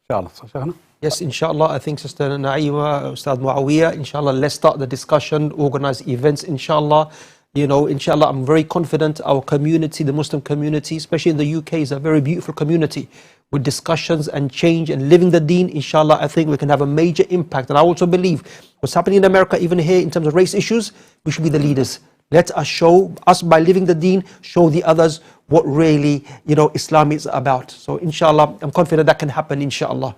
Inshallah. Yes, inshallah. I think Sister Naima, Ustad Muawiyah, inshallah, let's start the discussion, organize events, inshallah. Inshallah, I'm very confident our community, the Muslim community, especially in the UK, is a very beautiful community with discussions and change and living the deen. Inshallah, I think we can have a major impact. And I also believe what's happening in America, even here in terms of race issues, we should be the leaders. Let us by living the deen, show the others what really, Islam is about. So inshallah, I'm confident that can happen, inshallah.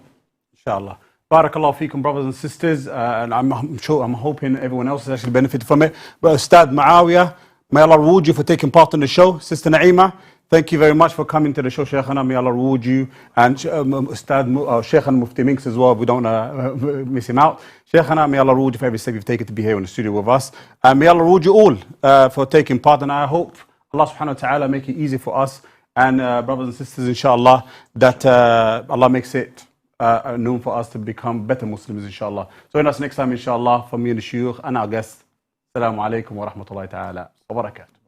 Inshallah. Barakallahu feekum, brothers and sisters, and I'm hoping everyone else has actually benefited from it. But Ustad Muawiyah, may Allah reward you for taking part in the show. Sister Naima, thank you very much for coming to the show, Shaykhana. May Allah reward you. And Ustad Shaykhana Mufti Minks as well, we don't miss him out. Shaykhana, may Allah reward you for every step you've taken to be here in the studio with us. And may Allah reward you all for taking part. And I hope Allah subhanahu wa ta'ala make it easy for us and brothers and sisters, inshallah, that Allah makes it known for us to become better Muslims, inshallah. Join us next time, inshallah, for me and the Shuyukh and our guests. Assalamu alaikum wa rahmatullahi ta'ala wa barakatuh.